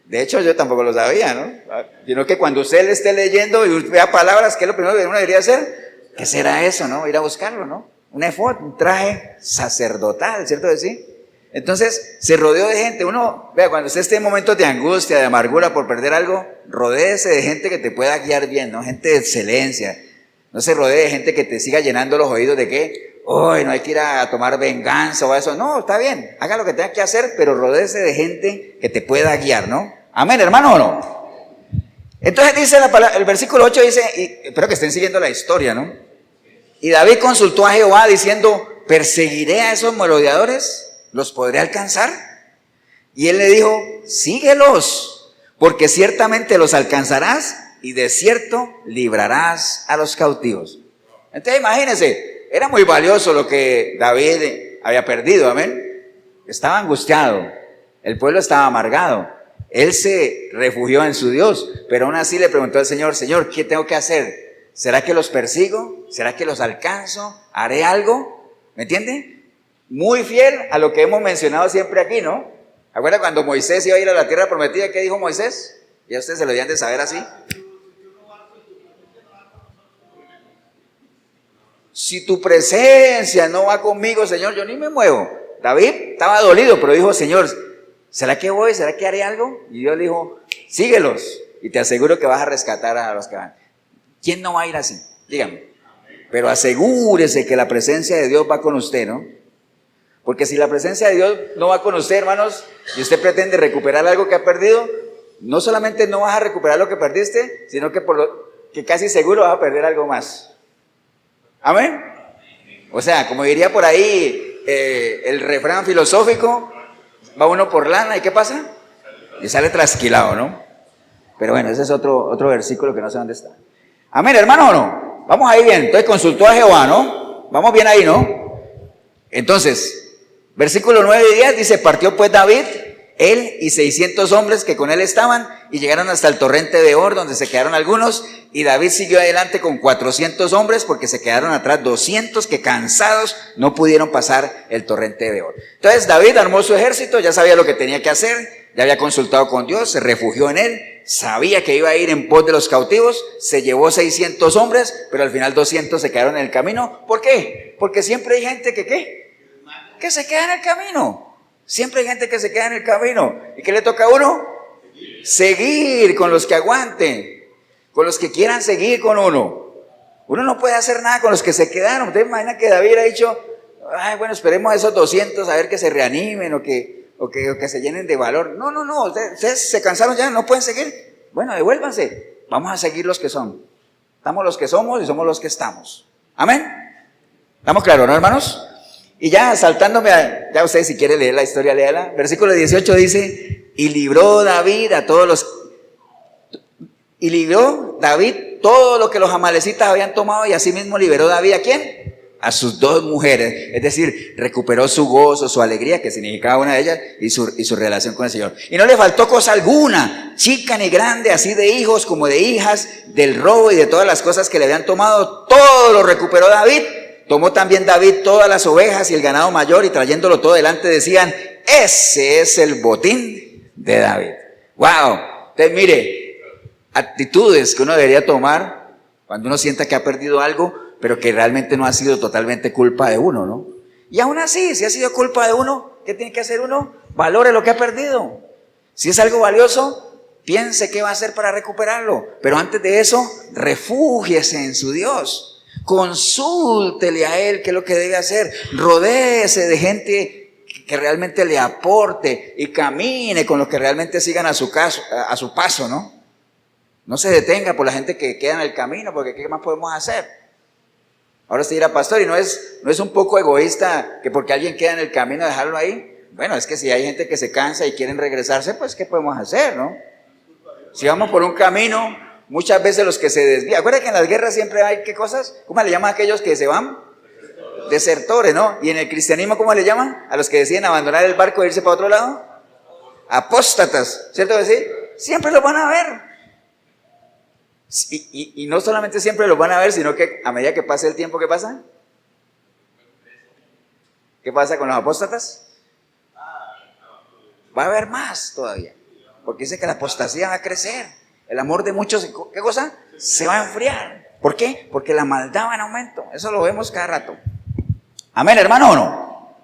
De hecho, yo tampoco lo sabía, ¿no? Sino que cuando usted le esté leyendo y vea palabras, ¿qué es lo primero que uno debería hacer? ¿Qué será eso, no? Ir a buscarlo, ¿no? Un efod, un traje sacerdotal, ¿cierto que sí? Entonces, se rodeó de gente. Uno, vea, cuando usted esté en momentos de angustia, de amargura por perder algo, rodéese de gente que te pueda guiar bien, ¿no? Gente de excelencia. No se rodee de gente que te siga llenando los oídos de que, hoy no hay que ir a tomar venganza o eso. No, está bien, haga lo que tenga que hacer, pero rodéese de gente que te pueda guiar, ¿no? Amén, hermano, ¿o no? Entonces dice el versículo 8, dice, y espero que estén siguiendo la historia, ¿no? Y David consultó a Jehová diciendo, ¿perseguiré a esos merodeadores? ¿Los podré alcanzar? Y él le dijo, síguelos, porque ciertamente los alcanzarás y de cierto librarás a los cautivos. Entonces imagínense, era muy valioso lo que David había perdido, amén. Estaba angustiado, el pueblo estaba amargado, él se refugió en su Dios, pero aún así le preguntó al Señor, Señor, ¿qué tengo que hacer? ¿Será que los persigo? ¿Será que los alcanzo? ¿Haré algo? ¿Me entiende? Muy fiel a lo que hemos mencionado siempre aquí, ¿no? ¿Acuerdan cuando Moisés iba a ir a la tierra prometida? ¿Qué dijo Moisés? Ya ustedes se lo debían de saber así. si tu presencia no va conmigo, Señor, yo ni me muevo. David estaba dolido, pero dijo, Señor, ¿será que voy? ¿Será que haré algo? Y Dios le dijo, síguelos y te aseguro que vas a rescatar a los que van. ¿Quién no va a ir así? Dígame. Pero asegúrese que la presencia de Dios va con usted, ¿no? Porque si la presencia de Dios no va con usted, hermanos, y usted pretende recuperar algo que ha perdido, no solamente no vas a recuperar lo que perdiste, sino que que casi seguro vas a perder algo más. ¿Amén? O sea, como diría por ahí el refrán filosófico, va uno por lana y ¿qué pasa? Y sale trasquilado, ¿no? Pero bueno, ese es otro versículo que no sé dónde está. Amén, hermano, ¿o no? Vamos ahí bien. Entonces consultó a Jehová, ¿no? Vamos bien ahí, ¿no? Entonces, versículo 9 y 10 dice, partió pues David, él y 600 hombres que con él estaban, y llegaron hasta el torrente de Or, donde se quedaron algunos, y David siguió adelante con 400 hombres, porque se quedaron atrás 200 que cansados no pudieron pasar el torrente de Or. Entonces David armó su ejército, ya sabía lo que tenía que hacer, ya había consultado con Dios, se refugió en él, sabía que iba a ir en pos de los cautivos, se llevó 600 hombres, pero al final 200 se quedaron en el camino. ¿Por qué? Porque siempre hay gente que, ¿qué? Que se queda en el camino. Siempre hay gente que se queda en el camino. ¿Y qué le toca a uno? Seguir con los que aguanten, con los que quieran seguir con uno. Uno no puede hacer nada con los que se quedaron. Usted imagina que David ha dicho, ay, bueno, esperemos a esos 200 a ver que se reanimen o que se llenen de valor. No, ustedes se cansaron ya, no pueden seguir. Bueno, devuélvanse. Vamos a seguir los que son. Estamos los que somos y somos los que estamos. Amén. ¿Estamos claros, no, hermanos? Y ya saltándome, ya usted si quiere leer la historia, léala. Versículo 18 dice, y libró David todo lo que los amalecitas habían tomado, y asimismo liberó David, ¿a quién? A sus 2 mujeres, es decir, recuperó su gozo, su alegría, que significaba una de ellas, y su relación con el Señor. Y no le faltó cosa alguna, chica ni grande, así de hijos como de hijas, del robo y de todas las cosas que le habían tomado, todo lo recuperó David. Tomó también David todas las ovejas y el ganado mayor, y trayéndolo todo delante decían, ese es el botín de David. ¡Wow! Entonces mire, actitudes que uno debería tomar cuando uno sienta que ha perdido algo, pero que realmente no ha sido totalmente culpa de uno, ¿no? Y aún así, si ha sido culpa de uno, ¿qué tiene que hacer uno? Valore lo que ha perdido. Si es algo valioso, piense qué va a hacer para recuperarlo. Pero antes de eso, refúgiese en su Dios. Consúltele a Él qué es lo que debe hacer. Rodéese de gente que realmente le aporte y camine con los que realmente sigan a su paso, ¿no? No se detenga por la gente que queda en el camino, porque ¿qué más podemos hacer? Ahora usted dirá, pastor, ¿y no es un poco egoísta que porque alguien queda en el camino dejarlo ahí? Bueno, es que si hay gente que se cansa y quieren regresarse, pues ¿qué podemos hacer, no? Si vamos por un camino, muchas veces los que se desvían, acuérdense que en las guerras siempre hay, ¿qué cosas? ¿Cómo le llaman a aquellos que se van? Desertores, ¿no? Y en el cristianismo, ¿cómo le llaman? A los que deciden abandonar el barco e irse para otro lado. Apóstatas, ¿cierto que sí? Siempre los van a ver. Y no solamente siempre los van a ver, sino que a medida que pase el tiempo, ¿qué pasa? ¿Qué pasa con los apóstatas? Va a haber más todavía, porque dice que la apostasía va a crecer. El amor de muchos, ¿qué cosa? Se va a enfriar. ¿Por qué? Porque la maldad va en aumento. Eso lo vemos cada rato. Amén, hermano, ¿o no?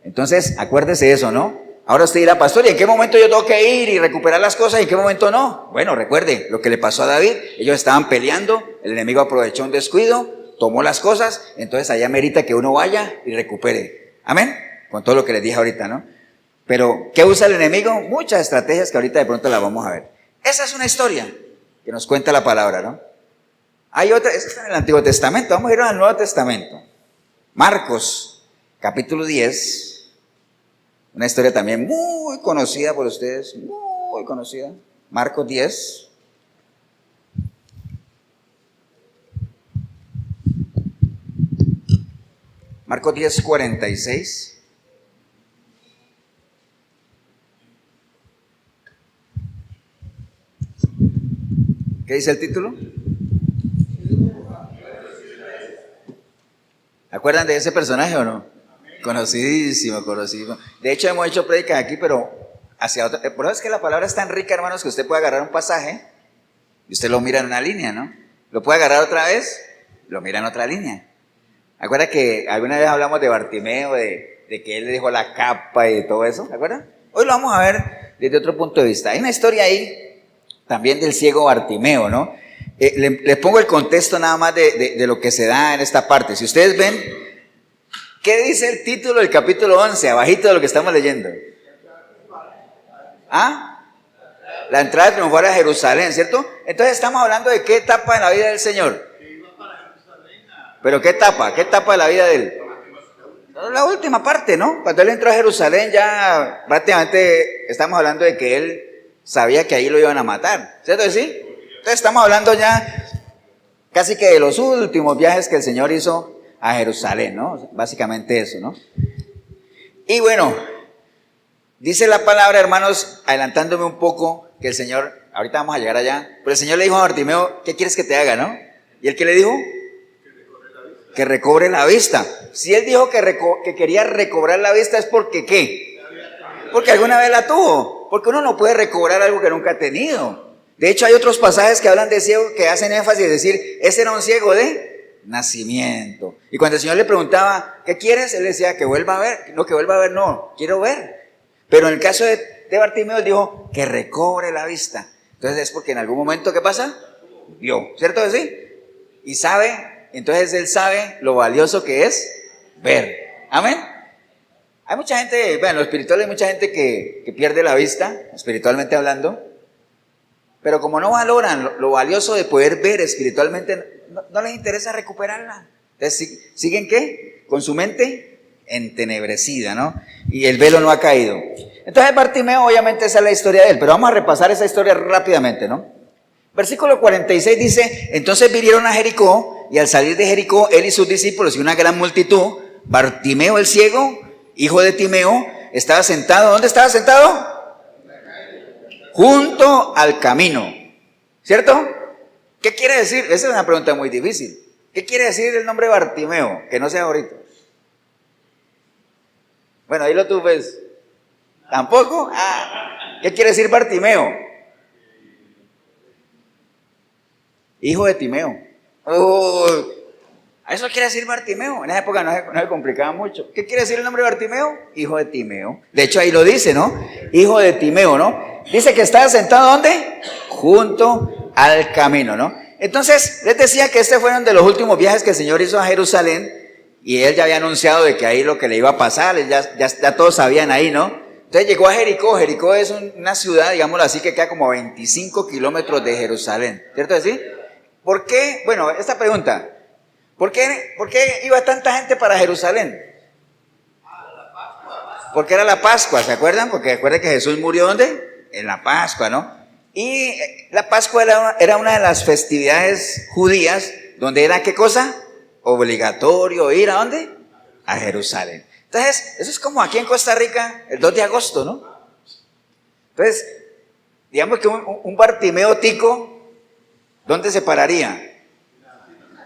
Entonces, acuérdese eso, ¿no? Ahora usted dirá, pastor, ¿y en qué momento yo tengo que ir y recuperar las cosas y en qué momento no? Bueno, recuerde lo que le pasó a David. Ellos estaban peleando, el enemigo aprovechó un descuido, tomó las cosas, entonces allá merita que uno vaya y recupere. Amén, con todo lo que les dije ahorita, ¿no? Pero, ¿qué usa el enemigo? Muchas estrategias que ahorita de pronto las vamos a ver. Esa es una historia que nos cuenta la palabra, ¿no? Hay otra, esa está en el Antiguo Testamento, vamos a ir al Nuevo Testamento. Marcos, capítulo 10. Una historia también muy conocida por ustedes, muy conocida. Marcos 10. Marcos 10, 46. ¿Qué dice el título? ¿Acuerdan de ese personaje o no? Conocidísimo. De hecho, hemos hecho prédicas aquí, pero hacia otro. Por eso es que la palabra es tan rica, hermanos, que usted puede agarrar un pasaje y usted lo mira en una línea, ¿no? Lo puede agarrar otra vez, lo mira en otra línea. ¿Acuerda que alguna vez hablamos de Bartimeo, de que él le dejó la capa y todo eso? ¿Se acuerdan? Hoy lo vamos a ver desde otro punto de vista. Hay una historia ahí también del ciego Bartimeo, ¿no? Les pongo el contexto nada más de lo que se da en esta parte. Si ustedes ven, ¿qué dice el título del capítulo 11, abajito de lo que estamos leyendo? ¿Ah? La entrada triunfal a Jerusalén, ¿cierto? Entonces estamos hablando de qué etapa en la vida del Señor. ¿Pero qué etapa? ¿Qué etapa de la vida de él? La última parte, ¿no? Cuando él entró a Jerusalén ya prácticamente estamos hablando de que él sabía que ahí lo iban a matar, ¿cierto? ¿Sí? Entonces estamos hablando ya casi que de los últimos viajes que el Señor hizo a Jerusalén, ¿no? Básicamente eso, ¿no? Y bueno, dice la palabra, hermanos, adelantándome un poco, que el Señor, ahorita vamos a llegar allá, pero el Señor le dijo a Bartimeo, ¿qué quieres que te haga, no? ¿Y él qué le dijo? Que recobre la vista. Si él dijo que quería recobrar la vista es porque ¿qué? Porque alguna vez la tuvo. Porque uno no puede recobrar algo que nunca ha tenido. De hecho hay otros pasajes que hablan de ciego, que hacen énfasis en decir, ese era un ciego de nacimiento. Y cuando el Señor le preguntaba, ¿qué quieres? Él decía, que vuelva a ver. No, que vuelva a ver, no, quiero ver. Pero en el caso de Bartimeo, él dijo, que recobre la vista. Entonces es porque en algún momento, ¿qué pasa? Vio, ¿cierto que sí? Y sabe. Entonces él sabe lo valioso que es ver. Amén. Hay mucha gente, bueno, en lo espiritual hay mucha gente que pierde la vista, espiritualmente hablando, pero como no valoran lo valioso de poder ver espiritualmente, no les interesa recuperarla. Entonces siguen ¿qué? Con su mente entenebrecida, ¿no? Y el velo no ha caído. Entonces Bartimeo, obviamente esa es la historia de él, pero vamos a repasar esa historia rápidamente, ¿no? Versículo 46 dice, entonces vinieron a Jericó, y al salir de Jericó, él y sus discípulos y una gran multitud, Bartimeo el ciego, hijo de Timeo, estaba sentado. ¿Dónde estaba sentado? Junto al camino. ¿Cierto? ¿Qué quiere decir? Esa es una pregunta muy difícil. ¿Qué quiere decir el nombre Bartimeo? Que no sea ahorita. Bueno, ahí lo tú ves. ¿Tampoco? ¿Qué quiere decir Bartimeo? Hijo de Timeo. Eso quiere decir Bartimeo. En esa época no se complicaba mucho. ¿Qué quiere decir el nombre de Bartimeo? Hijo de Timeo. De hecho ahí lo dice, ¿no? Hijo de Timeo, ¿no? Dice que estaba sentado ¿dónde? Junto al camino, ¿no? Entonces les decía que este fue uno de los últimos viajes que el Señor hizo a Jerusalén. Y él ya había anunciado de que ahí lo que le iba a pasar, ya todos sabían ahí, ¿no? Entonces llegó a Jericó. Jericó es una ciudad, digámoslo así, que queda como a 25 kilómetros de Jerusalén. ¿Cierto así? ¿Por qué? Bueno, esta pregunta. ¿Por qué iba tanta gente para Jerusalén? Porque era la Pascua, ¿se acuerdan? Porque recuerden que Jesús murió ¿dónde? En la Pascua, ¿no? Y la Pascua era una de las festividades judías donde era ¿qué cosa? Obligatorio ir ¿a dónde? A Jerusalén. Entonces, eso es como aquí en Costa Rica el 2 de agosto, ¿no? Entonces, digamos que un Bartimeo tico, ¿dónde se pararía?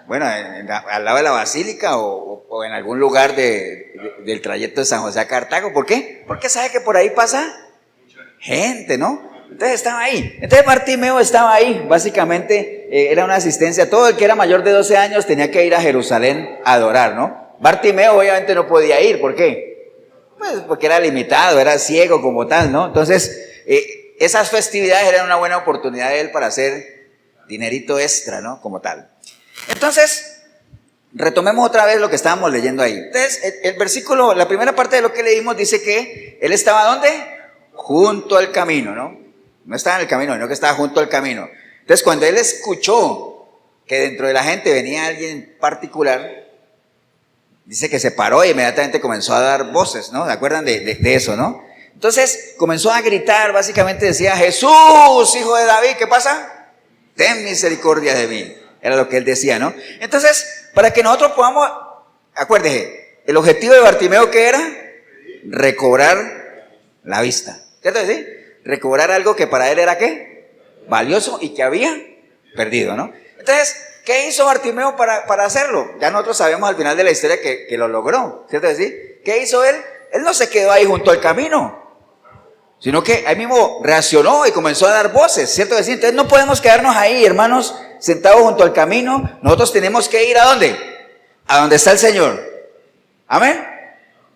Bueno, al lado de la basílica o en algún lugar del trayecto de San José a Cartago. ¿Por qué? Porque sabe que por ahí pasa gente, ¿no? Entonces estaba ahí. Entonces Bartimeo estaba ahí. Básicamente era una asistencia. Todo el que era mayor de 12 años tenía que ir a Jerusalén a adorar, ¿no? Bartimeo obviamente no podía ir. ¿Por qué? Pues porque era limitado, era ciego como tal, ¿no? Entonces esas festividades eran una buena oportunidad de él para hacer dinerito extra, ¿no? Como tal. Entonces, retomemos otra vez lo que estábamos leyendo ahí. Entonces, el versículo, la primera parte de lo que leímos dice que él estaba ¿dónde? Junto al camino, ¿no? No estaba en el camino, sino que estaba junto al camino. Entonces, cuando él escuchó que dentro de la gente venía alguien particular, dice que se paró e inmediatamente comenzó a dar voces, ¿no? ¿Se acuerdan de eso, no? Entonces, comenzó a gritar, básicamente decía, Jesús, hijo de David, ¿qué pasa? Ten misericordia de mí. Era lo que él decía, ¿no? Entonces, para que nosotros podamos, acuérdese, el objetivo de Bartimeo, ¿qué era? Recobrar la vista. ¿Cierto? ¿Sí? Recobrar algo que para él era, ¿qué? Valioso y que había perdido, ¿no? Entonces, ¿qué hizo Bartimeo para hacerlo? Ya nosotros sabemos al final de la historia que lo logró. ¿Cierto? ¿Sí? ¿Qué hizo él? Él no se quedó ahí junto al camino, sino que ahí mismo reaccionó y comenzó a dar voces, ¿cierto? Entonces no podemos quedarnos ahí, hermanos, sentados junto al camino. Nosotros tenemos que ir ¿a dónde? a donde está el Señor. Amén.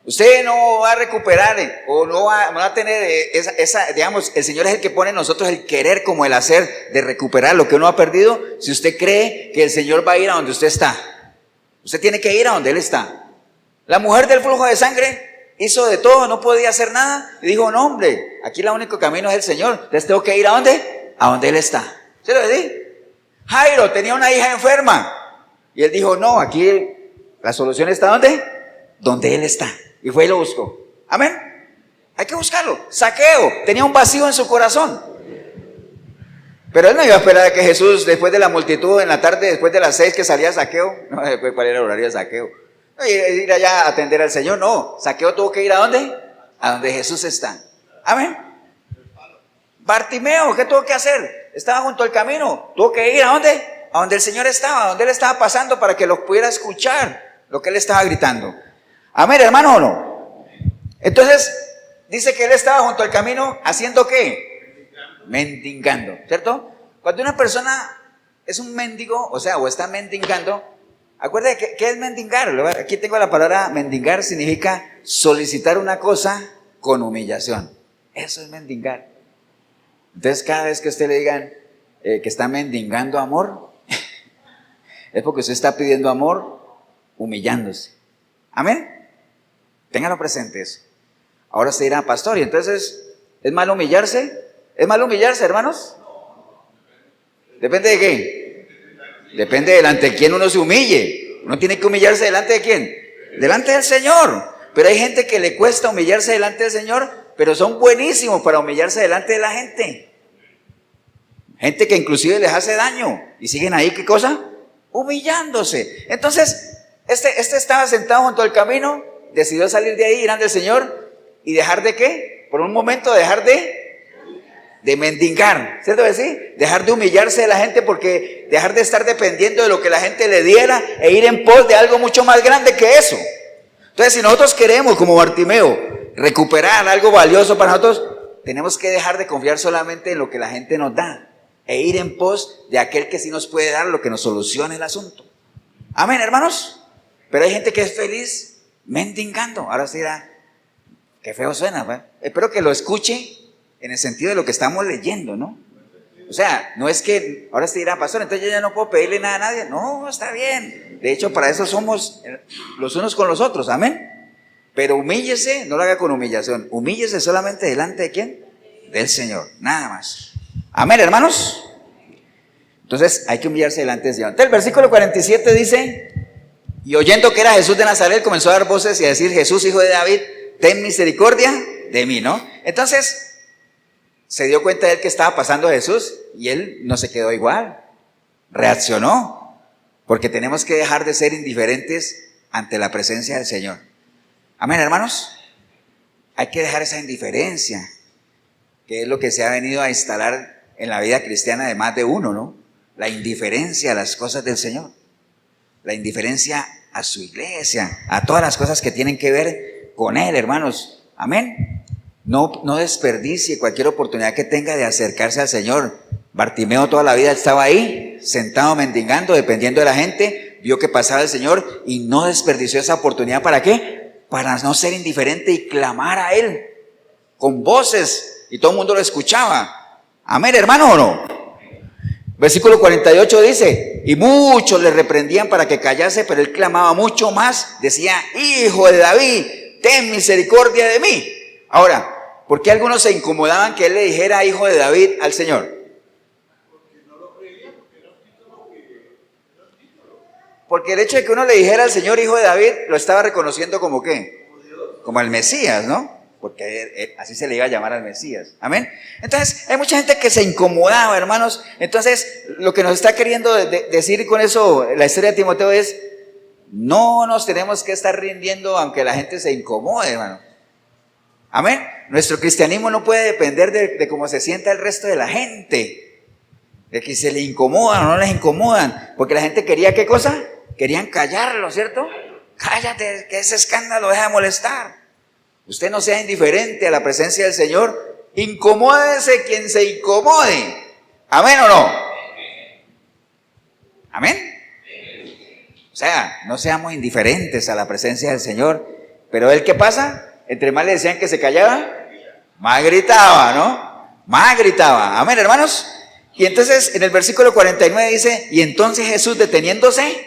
Usted no va a recuperar o no va a tener digamos, el Señor es el que pone en nosotros el querer como el hacer de recuperar lo que uno ha perdido. Si usted cree que el Señor va a ir a donde usted está, usted tiene que ir a donde Él está. La mujer del flujo de sangre hizo de todo, no podía hacer nada y dijo, no hombre, aquí el único camino es el Señor, entonces tengo que ir a donde, a donde Él está. ¿Se lo decía? Jairo tenía una hija enferma y él dijo, no, aquí la solución está ¿dónde? Donde Él está. Y fue y lo buscó. Amén. Hay que buscarlo. Zaqueo tenía un vacío en su corazón. Pero él no iba a esperar a que Jesús, después de la multitud, en la tarde, después de las 6 que salía Zaqueo, no, después cuál era el horario de Zaqueo, no, ir allá a atender al Señor, no. Zaqueo tuvo que ir ¿a dónde? A donde Jesús está. Amén. Bartimeo, ¿qué tuvo que hacer? Estaba junto al camino. Tuvo que ir ¿a dónde? A donde el Señor estaba, a donde Él estaba pasando para que lo pudiera escuchar, lo que Él estaba gritando. Amén, hermano, ¿o no? Entonces, dice que Él estaba junto al camino, ¿haciendo qué? Mendigando, ¿cierto? Cuando una persona es un mendigo, o está mendigando, acuérdate ¿qué es mendigar? Aquí tengo la palabra mendigar, significa solicitar una cosa con humillación. Eso es mendigar. Entonces, cada vez que a usted le digan que está mendigando amor, es porque usted está pidiendo amor humillándose. Amén. Ténganlo presente eso. Ahora se dirá, pastor, ¿y entonces es malo humillarse? ¿Es malo humillarse, hermanos? ¿Depende de qué? Depende delante de quién uno se humille. Uno tiene que humillarse delante de quién. Delante del Señor. Pero hay gente que le cuesta humillarse delante del Señor, pero son buenísimos para humillarse delante de la gente. Gente que inclusive les hace daño y siguen ahí, ¿qué cosa? Humillándose. Entonces, este estaba sentado junto al camino, decidió salir de ahí, ir ante el Señor y dejar de ¿qué? Por un momento dejar de mendigar, ¿cierto que sí? Dejar de humillarse de la gente, porque dejar de estar dependiendo de lo que la gente le diera e ir en pos de algo mucho más grande que eso. Entonces, si nosotros queremos, como Bartimeo, recuperar algo valioso para nosotros, tenemos que dejar de confiar solamente en lo que la gente nos da e ir en pos de aquel que sí nos puede dar lo que nos solucione el asunto. Amén, hermanos. Pero hay gente que es feliz mendigando. Ahora sí dirá, qué feo suena, ¿verdad? Espero que lo escuche en el sentido de lo que estamos leyendo, ¿no? O sea, no es que ahora se dirá, pastor, entonces yo ya no puedo pedirle nada a nadie. No, está bien. De hecho, para eso somos los unos con los otros, amén. Pero humíllese, no lo haga con humillación. Humíllese solamente delante de ¿quién? Del Señor, nada más. Amén, hermanos. Entonces hay que humillarse delante del Señor. Entonces el versículo 47 dice, y oyendo que era Jesús de Nazaret, comenzó a dar voces y a decir, Jesús, hijo de David, ten misericordia de mí, ¿no? Entonces se dio cuenta de él que estaba pasando Jesús y él no se quedó igual, reaccionó, porque tenemos que dejar de ser indiferentes ante la presencia del Señor. Amén, hermanos. Hay que dejar esa indiferencia, que es lo que se ha venido a instalar en la vida cristiana de más de uno, ¿no? La indiferencia a las cosas del Señor, la indiferencia a su iglesia, a todas las cosas que tienen que ver con Él, hermanos. Amén. No desperdicie cualquier oportunidad que tenga de acercarse al Señor. Bartimeo toda la vida estaba ahí, sentado mendigando, dependiendo de la gente, vio que pasaba el Señor y no desperdició esa oportunidad. ¿Para qué? Para no ser indiferente y clamar a Él con voces y todo el mundo lo escuchaba. Amén, hermano, ¿o no? Versículo 48 dice, y muchos le reprendían para que callase, pero él clamaba mucho más, decía, hijo de David, ten misericordia de mí. Ahora, ¿por qué algunos se incomodaban que él le dijera hijo de David al Señor? Porque el hecho de que uno le dijera al Señor hijo de David, lo estaba reconociendo como ¿qué? Como el Mesías, ¿no? Porque así se le iba a llamar al Mesías. Amén. Entonces, hay mucha gente que se incomodaba, hermanos. Entonces, lo que nos está queriendo decir con eso, la historia de Timoteo es, no nos tenemos que estar rindiendo aunque la gente se incomode, hermano. Amén. Nuestro cristianismo no puede depender de cómo se sienta el resto de la gente, de que se le incomodan o no les incomodan, porque la gente quería ¿qué cosa? Querían callarlo, ¿cierto? Cállate, que ese escándalo deja de molestar. Usted no sea indiferente a la presencia del Señor. Incomódese quien se incomode. ¿Amén o no? ¿Amén? O sea, no seamos indiferentes a la presencia del Señor. Pero él, ¿qué pasa? Entre más le decían que se callaba, más gritaba, ¿no? Más gritaba. Amén, hermanos. Y entonces en el versículo 49 dice, y entonces Jesús, deteniéndose,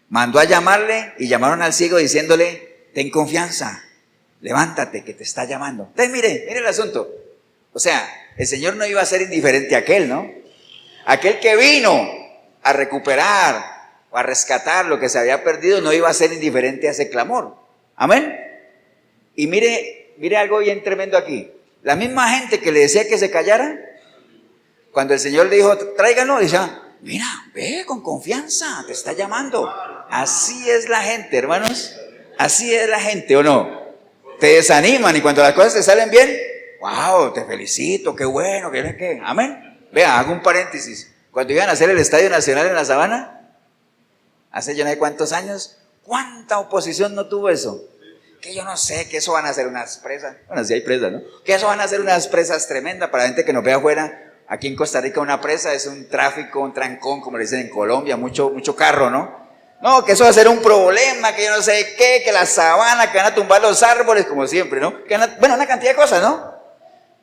mandó a llamarle, y llamaron al ciego diciéndole, ten confianza, levántate que te está llamando. Entonces mire el asunto. O sea, el Señor no iba a ser indiferente a aquel, ¿no? Aquel que vino a recuperar o a rescatar lo que se había perdido no iba a ser indiferente a ese clamor. Amén. Y mire algo bien tremendo aquí. La misma gente que le decía que se callara, cuando el Señor le dijo, tráiganlo, decía, mira, ve con confianza, te está llamando. Así es la gente, hermanos. Así es la gente, ¿o no? Te desaniman y cuando las cosas te salen bien, wow, te felicito, qué bueno, qué. Amén. Vea, hago un paréntesis. Cuando iban a hacer el Estadio Nacional en La Sabana, hace ya no sé cuántos años, ¿cuánta oposición no tuvo eso? Que yo no sé, que eso van a ser unas presas. Bueno, sí hay presas, ¿no? Que eso van a ser unas presas tremendas para la gente que nos ve afuera. Aquí en Costa Rica una presa es un tráfico, un trancón, como le dicen en Colombia, mucho carro, ¿no? No, que eso va a ser un problema, que yo no sé qué, que la sabana, que van a tumbar los árboles, como siempre, ¿no? Bueno, una cantidad de cosas, ¿no?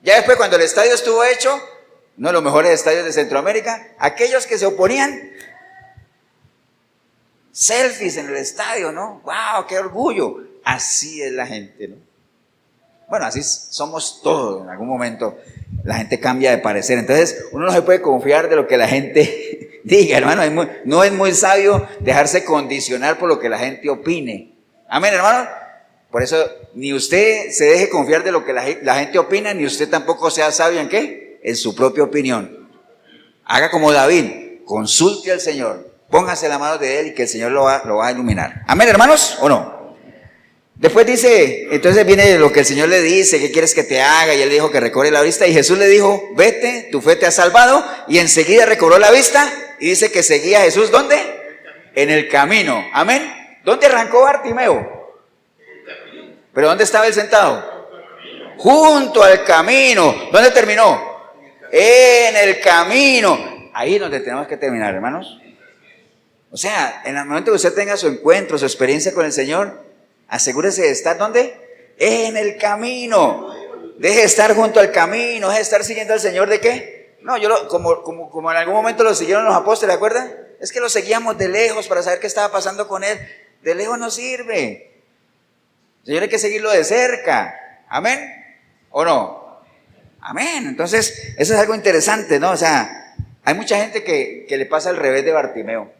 Ya después, cuando el estadio estuvo hecho, uno de los mejores estadios de Centroamérica, aquellos que se oponían, selfies en el estadio, ¿no? ¡Wow, qué orgullo! Así es la gente, ¿no? Bueno, así somos todos en algún momento. La gente cambia de parecer. Entonces, uno no se puede confiar de lo que la gente diga, hermano. No es muy sabio dejarse condicionar por lo que la gente opine. Amén, hermano. Por eso, ni usted se deje confiar de lo que la gente opina, ni usted tampoco sea sabio en qué, en su propia opinión. Haga como David, consulte al Señor, póngase la mano de él y que el Señor lo va a iluminar. Amén, hermanos, ¿o no? Después dice, entonces viene lo que el Señor le dice, ¿qué quieres que te haga? Y él dijo que recobre la vista, y Jesús le dijo, vete, tu fe te ha salvado, y enseguida recobró la vista, y dice que seguía a Jesús, ¿dónde? En el camino, amén. ¿Dónde arrancó Bartimeo? ¿Pero dónde estaba él sentado? Junto al camino. ¿Dónde terminó? En el camino. Ahí es donde tenemos que terminar, hermanos. O sea, en el momento que usted tenga su encuentro, su experiencia con el Señor, asegúrese de estar, ¿dónde? En el camino. Deje de estar junto al camino, deje de estar siguiendo al Señor, ¿de qué? No, como en algún momento lo siguieron los apóstoles, ¿de acuerdo? Es que lo seguíamos de lejos para saber qué estaba pasando con él. De lejos no sirve. Señor, hay que seguirlo de cerca. ¿Amén? ¿O no? Amén. Entonces, eso es algo interesante, ¿no? O sea, hay mucha gente que le pasa al revés de Bartimeo.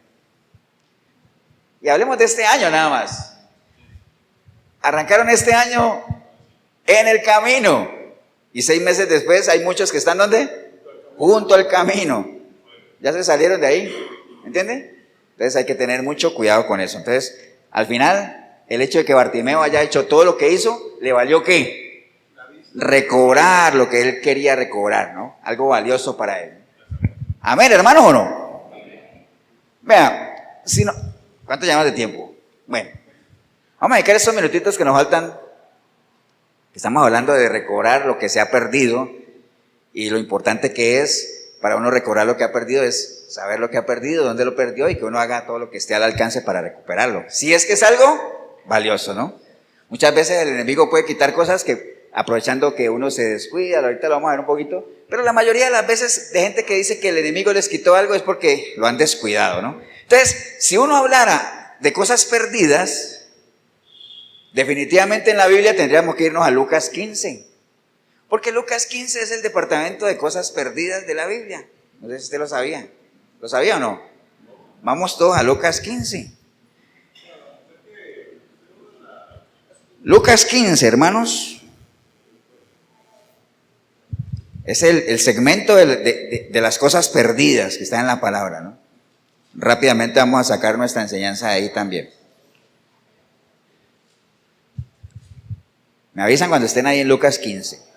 Y hablemos de este año nada más. Arrancaron este año en el camino. Y 6 meses después hay muchos que están ¿dónde? Junto al camino. Ya se salieron de ahí. ¿Entienden? Entonces hay que tener mucho cuidado con eso. Entonces, al final, el hecho de que Bartimeo haya hecho todo lo que hizo, ¿le valió qué? Recobrar lo que él quería recobrar, ¿no? Algo valioso para él. Amén, hermanos, ¿o no? Vean, si no, ¿cuánto llevamos de tiempo? Bueno, vamos a dedicar esos minutitos que nos faltan. Estamos hablando de recobrar lo que se ha perdido, y lo importante que es para uno recobrar lo que ha perdido es saber lo que ha perdido, dónde lo perdió, y que uno haga todo lo que esté al alcance para recuperarlo. Si es que es algo valioso, ¿no? Muchas veces el enemigo puede quitar cosas que, aprovechando que uno se descuida, ahorita lo vamos a ver un poquito, pero la mayoría de las veces de gente que dice que el enemigo les quitó algo es porque lo han descuidado, ¿no? Entonces, si uno hablara de cosas perdidas, definitivamente en la Biblia tendríamos que irnos a Lucas 15, porque Lucas 15 es el departamento de cosas perdidas de la Biblia. No sé si usted lo sabía. ¿Lo sabía o no? Vamos todos a Lucas 15. Lucas 15, hermanos, es el segmento de las cosas perdidas que está en la palabra, ¿no? Rápidamente vamos a sacar nuestra enseñanza de ahí también. Me avisan cuando estén ahí en Lucas 15.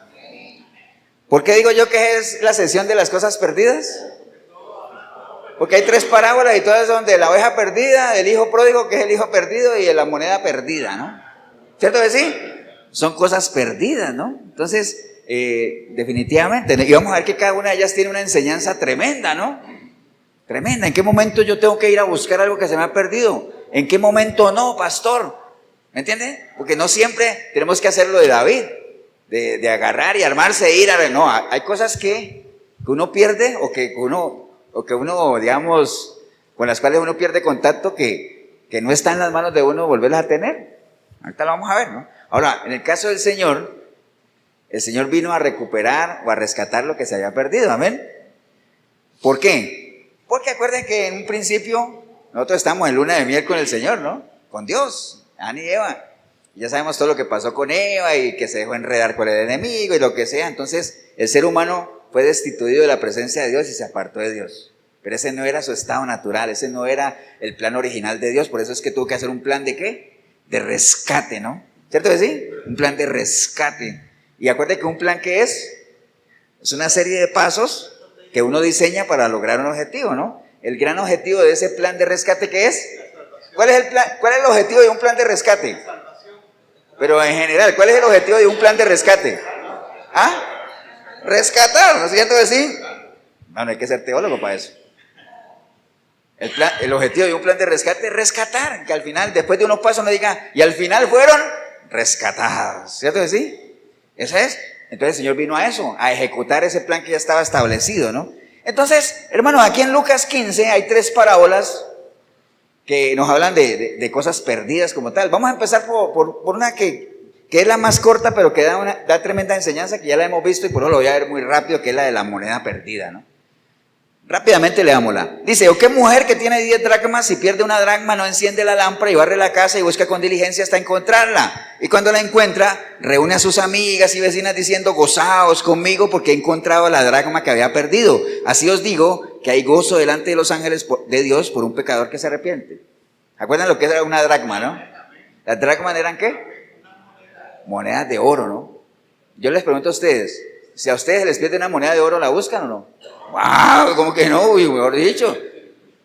¿Por qué digo yo que es la sesión de las cosas perdidas? Porque hay 3 parábolas y todas son de la oveja perdida, del hijo pródigo, que es el hijo perdido, y de la moneda perdida, ¿no? ¿Cierto que sí? Son cosas perdidas, ¿no? Entonces, definitivamente, y vamos a ver que cada una de ellas tiene una enseñanza tremenda, ¿no? Tremenda. ¿En qué momento yo tengo que ir a buscar algo que se me ha perdido? ¿En qué momento no, pastor? ¿Me entiende? Porque no siempre tenemos que hacer lo de David, de agarrar y armarse e ir a... No, hay cosas que uno pierde o que uno, digamos, con las cuales uno pierde contacto que no está en las manos de uno volverlas a tener. Ahorita lo vamos a ver, ¿no? Ahora, en el caso del Señor, el Señor vino a recuperar o a rescatar lo que se había perdido, amén. ¿Por qué? Porque acuerden que en un principio nosotros estamos en luna de miel con el Señor, ¿no? Con Dios, Adán y Eva. Y ya sabemos todo lo que pasó con Eva y que se dejó enredar con el enemigo y lo que sea. Entonces el ser humano fue destituido de la presencia de Dios y se apartó de Dios. Pero ese no era su estado natural, ese no era el plan original de Dios. Por eso es que tuvo que hacer un plan de ¿qué? De rescate, ¿no? ¿Cierto que sí? Un plan de rescate. Y acuérdense que un plan ¿qué es? Es una serie de pasos que uno diseña para lograr un objetivo, ¿no? El gran objetivo de ese plan de rescate, ¿qué es? ¿Cuál es el objetivo de un plan de rescate? Pero en general, ¿cuál es el objetivo de un plan de rescate? ¿Ah? Rescatar, ¿no es cierto que sí? No hay que ser teólogo para eso. El objetivo de un plan de rescate es rescatar, que al final, después de unos pasos, no diga, y al final fueron rescatados, ¿cierto que sí? Esa es. Entonces el Señor vino a eso, a ejecutar ese plan que ya estaba establecido, ¿no? Entonces, hermanos, aquí en Lucas 15 hay 3 parábolas que nos hablan de cosas perdidas como tal. Vamos a empezar por una que es la más corta, pero que da tremenda enseñanza, que ya la hemos visto y por eso lo voy a ver muy rápido, que es la de la moneda perdida, ¿no? Rápidamente leámosla. Dice, ¿o qué mujer que tiene 10 dracmas, si pierde una dracma, no enciende la lámpara y barre la casa y busca con diligencia hasta encontrarla? Y cuando la encuentra, reúne a sus amigas y vecinas diciendo, gozaos conmigo porque he encontrado la dracma que había perdido. Así os digo que hay gozo delante de los ángeles de Dios por un pecador que se arrepiente. ¿Acuerdan lo que era una dracma, no? ¿Las dracmas eran qué? Monedas de oro, ¿no? Yo les pregunto a ustedes, si a ustedes les pierde una moneda de oro, ¿la buscan o no? ¡Wow! ¿Cómo que no? Uy, mejor dicho.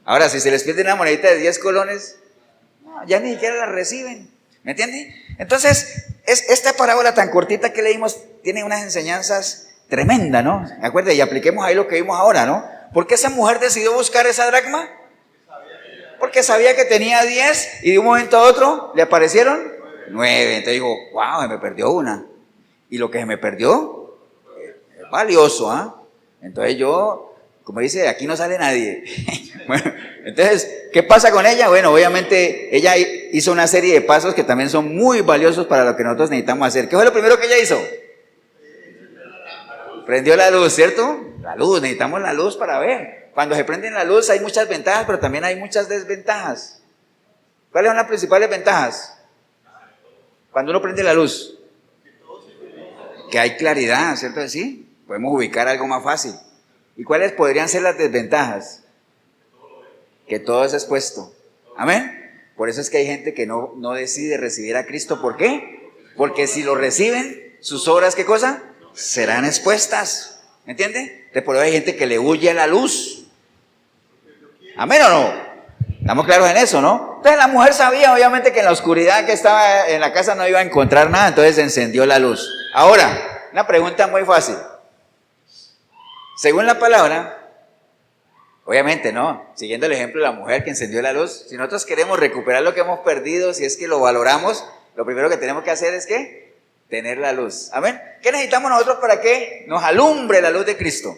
Ahora, si se les pierde una monedita de 10 colones, no, ya ni siquiera la reciben. ¿Me entienden? Entonces, esta parábola tan cortita que leímos tiene unas enseñanzas tremendas, ¿no? Acuérdense, y apliquemos ahí lo que vimos ahora, ¿no? ¿Por qué esa mujer decidió buscar esa dracma? Porque sabía que tenía 10 y de un momento a otro le aparecieron 9. Entonces dijo, wow, se me perdió una. Y lo que se me perdió es valioso, ¿ah? Entonces yo, como dice, aquí no sale nadie. Bueno, entonces, ¿qué pasa con ella? Bueno, obviamente ella hizo una serie de pasos que también son muy valiosos para lo que nosotros necesitamos hacer. ¿Qué fue lo primero que ella hizo? Prendió la luz, ¿cierto? La luz, necesitamos la luz para ver. Cuando se prende la luz hay muchas ventajas, pero también hay muchas desventajas. ¿Cuáles son las principales ventajas? Cuando uno prende la luz, que hay claridad, ¿cierto que sí? Podemos ubicar algo más fácil. ¿Y cuáles podrían ser las desventajas? Que todo es expuesto. ¿Amén? Por eso es que hay gente que no decide recibir a Cristo. ¿Por qué? Porque si lo reciben, sus obras, ¿qué cosa? Serán expuestas. ¿Me entiende? Por eso hay gente que le huye a la luz. ¿Amén o no? Estamos claros en eso, ¿no? Entonces la mujer sabía obviamente que en la oscuridad que estaba en la casa no iba a encontrar nada, entonces encendió la luz. Ahora, una pregunta muy fácil. Según la palabra, obviamente, ¿no? Siguiendo el ejemplo de la mujer que encendió la luz, si nosotros queremos recuperar lo que hemos perdido, si es que lo valoramos, lo primero que tenemos que hacer es ¿qué? Tener la luz. ¿Amén? ¿Qué necesitamos nosotros para que nos alumbre la luz de Cristo?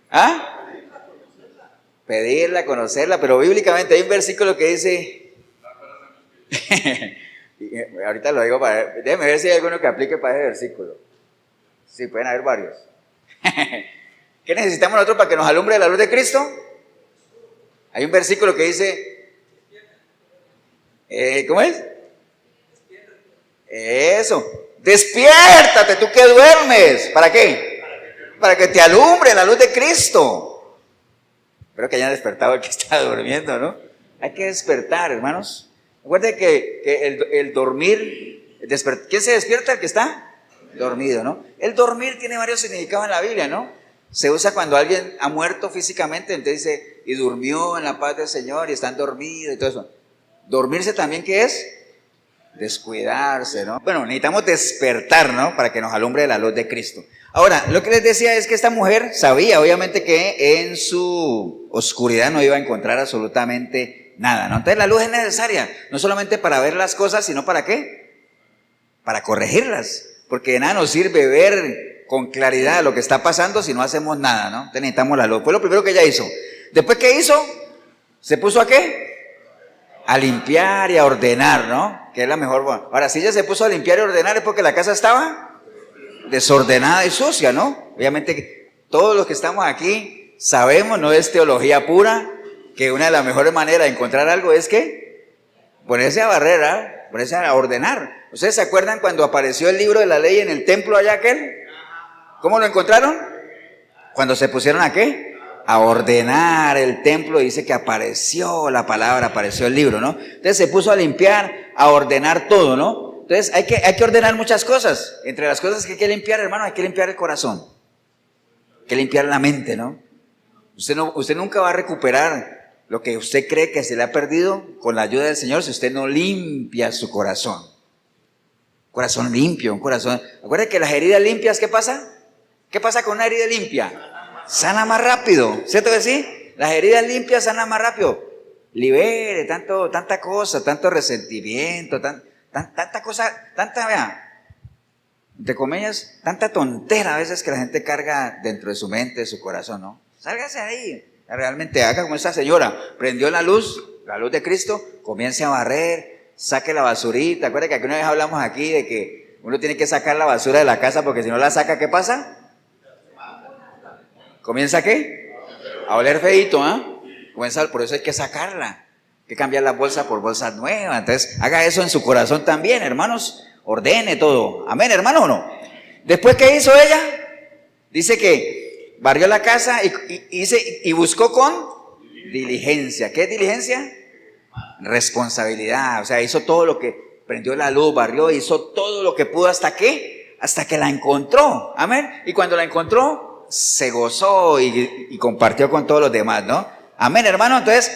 ¿Ah? Pedirla, conocerla, pero bíblicamente hay un versículo que dice, ahorita lo digo déjeme ver si hay alguno que aplique para ese versículo. Sí, pueden haber varios. ¿Qué necesitamos nosotros para que nos alumbre la luz de Cristo? Hay un versículo que dice, ¿cómo es? Eso, despiértate tú que duermes. ¿Para qué? Para que te alumbre la luz de Cristo. Espero que hayan despertado el que está durmiendo, ¿no? Hay que despertar, hermanos. Recuerden que el dormir, ¿quién se despierta? El que está dormido, ¿no? El dormir tiene varios significados en la Biblia, ¿no? Se usa cuando alguien ha muerto físicamente, entonces dice, y durmió en la paz del Señor y están dormidos y todo eso. Dormirse también, ¿qué es? Descuidarse, ¿no? Bueno, necesitamos despertar, ¿no? Para que nos alumbre la luz de Cristo. Ahora, lo que les decía es que esta mujer sabía, obviamente, que en su oscuridad no iba a encontrar absolutamente nada, ¿no? Entonces la luz es necesaria, no solamente para ver las cosas, sino ¿para qué? Para corregirlas, porque de nada nos sirve ver con claridad lo que está pasando si no hacemos nada, ¿no? Entonces necesitamos la luz. Fue lo primero que ella hizo. Después, ¿qué hizo? ¿Se puso a qué? A limpiar y a ordenar, ¿no? Que es la mejor. Ahora, si ella se puso a limpiar y ordenar es porque la casa estaba desordenada y sucia, ¿no? Obviamente todos los que estamos aquí sabemos, no es teología pura, que una de las mejores maneras de encontrar algo es que ponerse a barrer, ¿eh? Ponerse a ordenar. ¿Ustedes se acuerdan cuando apareció el libro de la ley en el templo allá aquel? ¿Cómo lo encontraron? Cuando se pusieron ¿a qué? A ordenar el templo, dice que apareció la palabra, apareció el libro, ¿no? Entonces se puso a limpiar, a ordenar todo, ¿no? Entonces hay que ordenar muchas cosas. Entre las cosas que hay que limpiar, hermano, hay que limpiar el corazón. Hay que limpiar la mente, ¿no? Usted nunca va a recuperar lo que usted cree que se le ha perdido con la ayuda del Señor si usted no limpia su corazón. Corazón limpio, un corazón. Acuérdense que las heridas limpias, ¿qué pasa? ¿Qué pasa con una herida limpia? Sana más rápido, ¿cierto que sí? Las heridas limpias sanan más rápido. Libere tanta cosa, tanto resentimiento, tanta cosa, vea, entre comillas, tanta tontera a veces que la gente carga dentro de su mente, de su corazón, ¿no? Sálgase ahí, realmente haga como esta señora, prendió la luz de Cristo, comience a barrer, saque la basurita. Acuérdense que aquí una vez hablamos aquí de que uno tiene que sacar la basura de la casa porque si no la saca, ¿qué pasa? ¿Comienza qué? A oler feíto, ¿ah? Por eso hay que sacarla, hay que cambiar las bolsas por bolsas nuevas. Entonces, haga eso en su corazón también, hermanos, ordene todo. Amén, hermano, ¿o no? Después, ¿qué hizo ella? Dice que barrió la casa y buscó con diligencia. ¿Qué es diligencia? Responsabilidad. O sea, hizo todo lo que, prendió la luz, barrió, hizo todo lo que pudo. ¿Hasta qué? Hasta que la encontró. Amén. Y cuando la encontró, se gozó y compartió con todos los demás, ¿no? Amén, hermano. Entonces,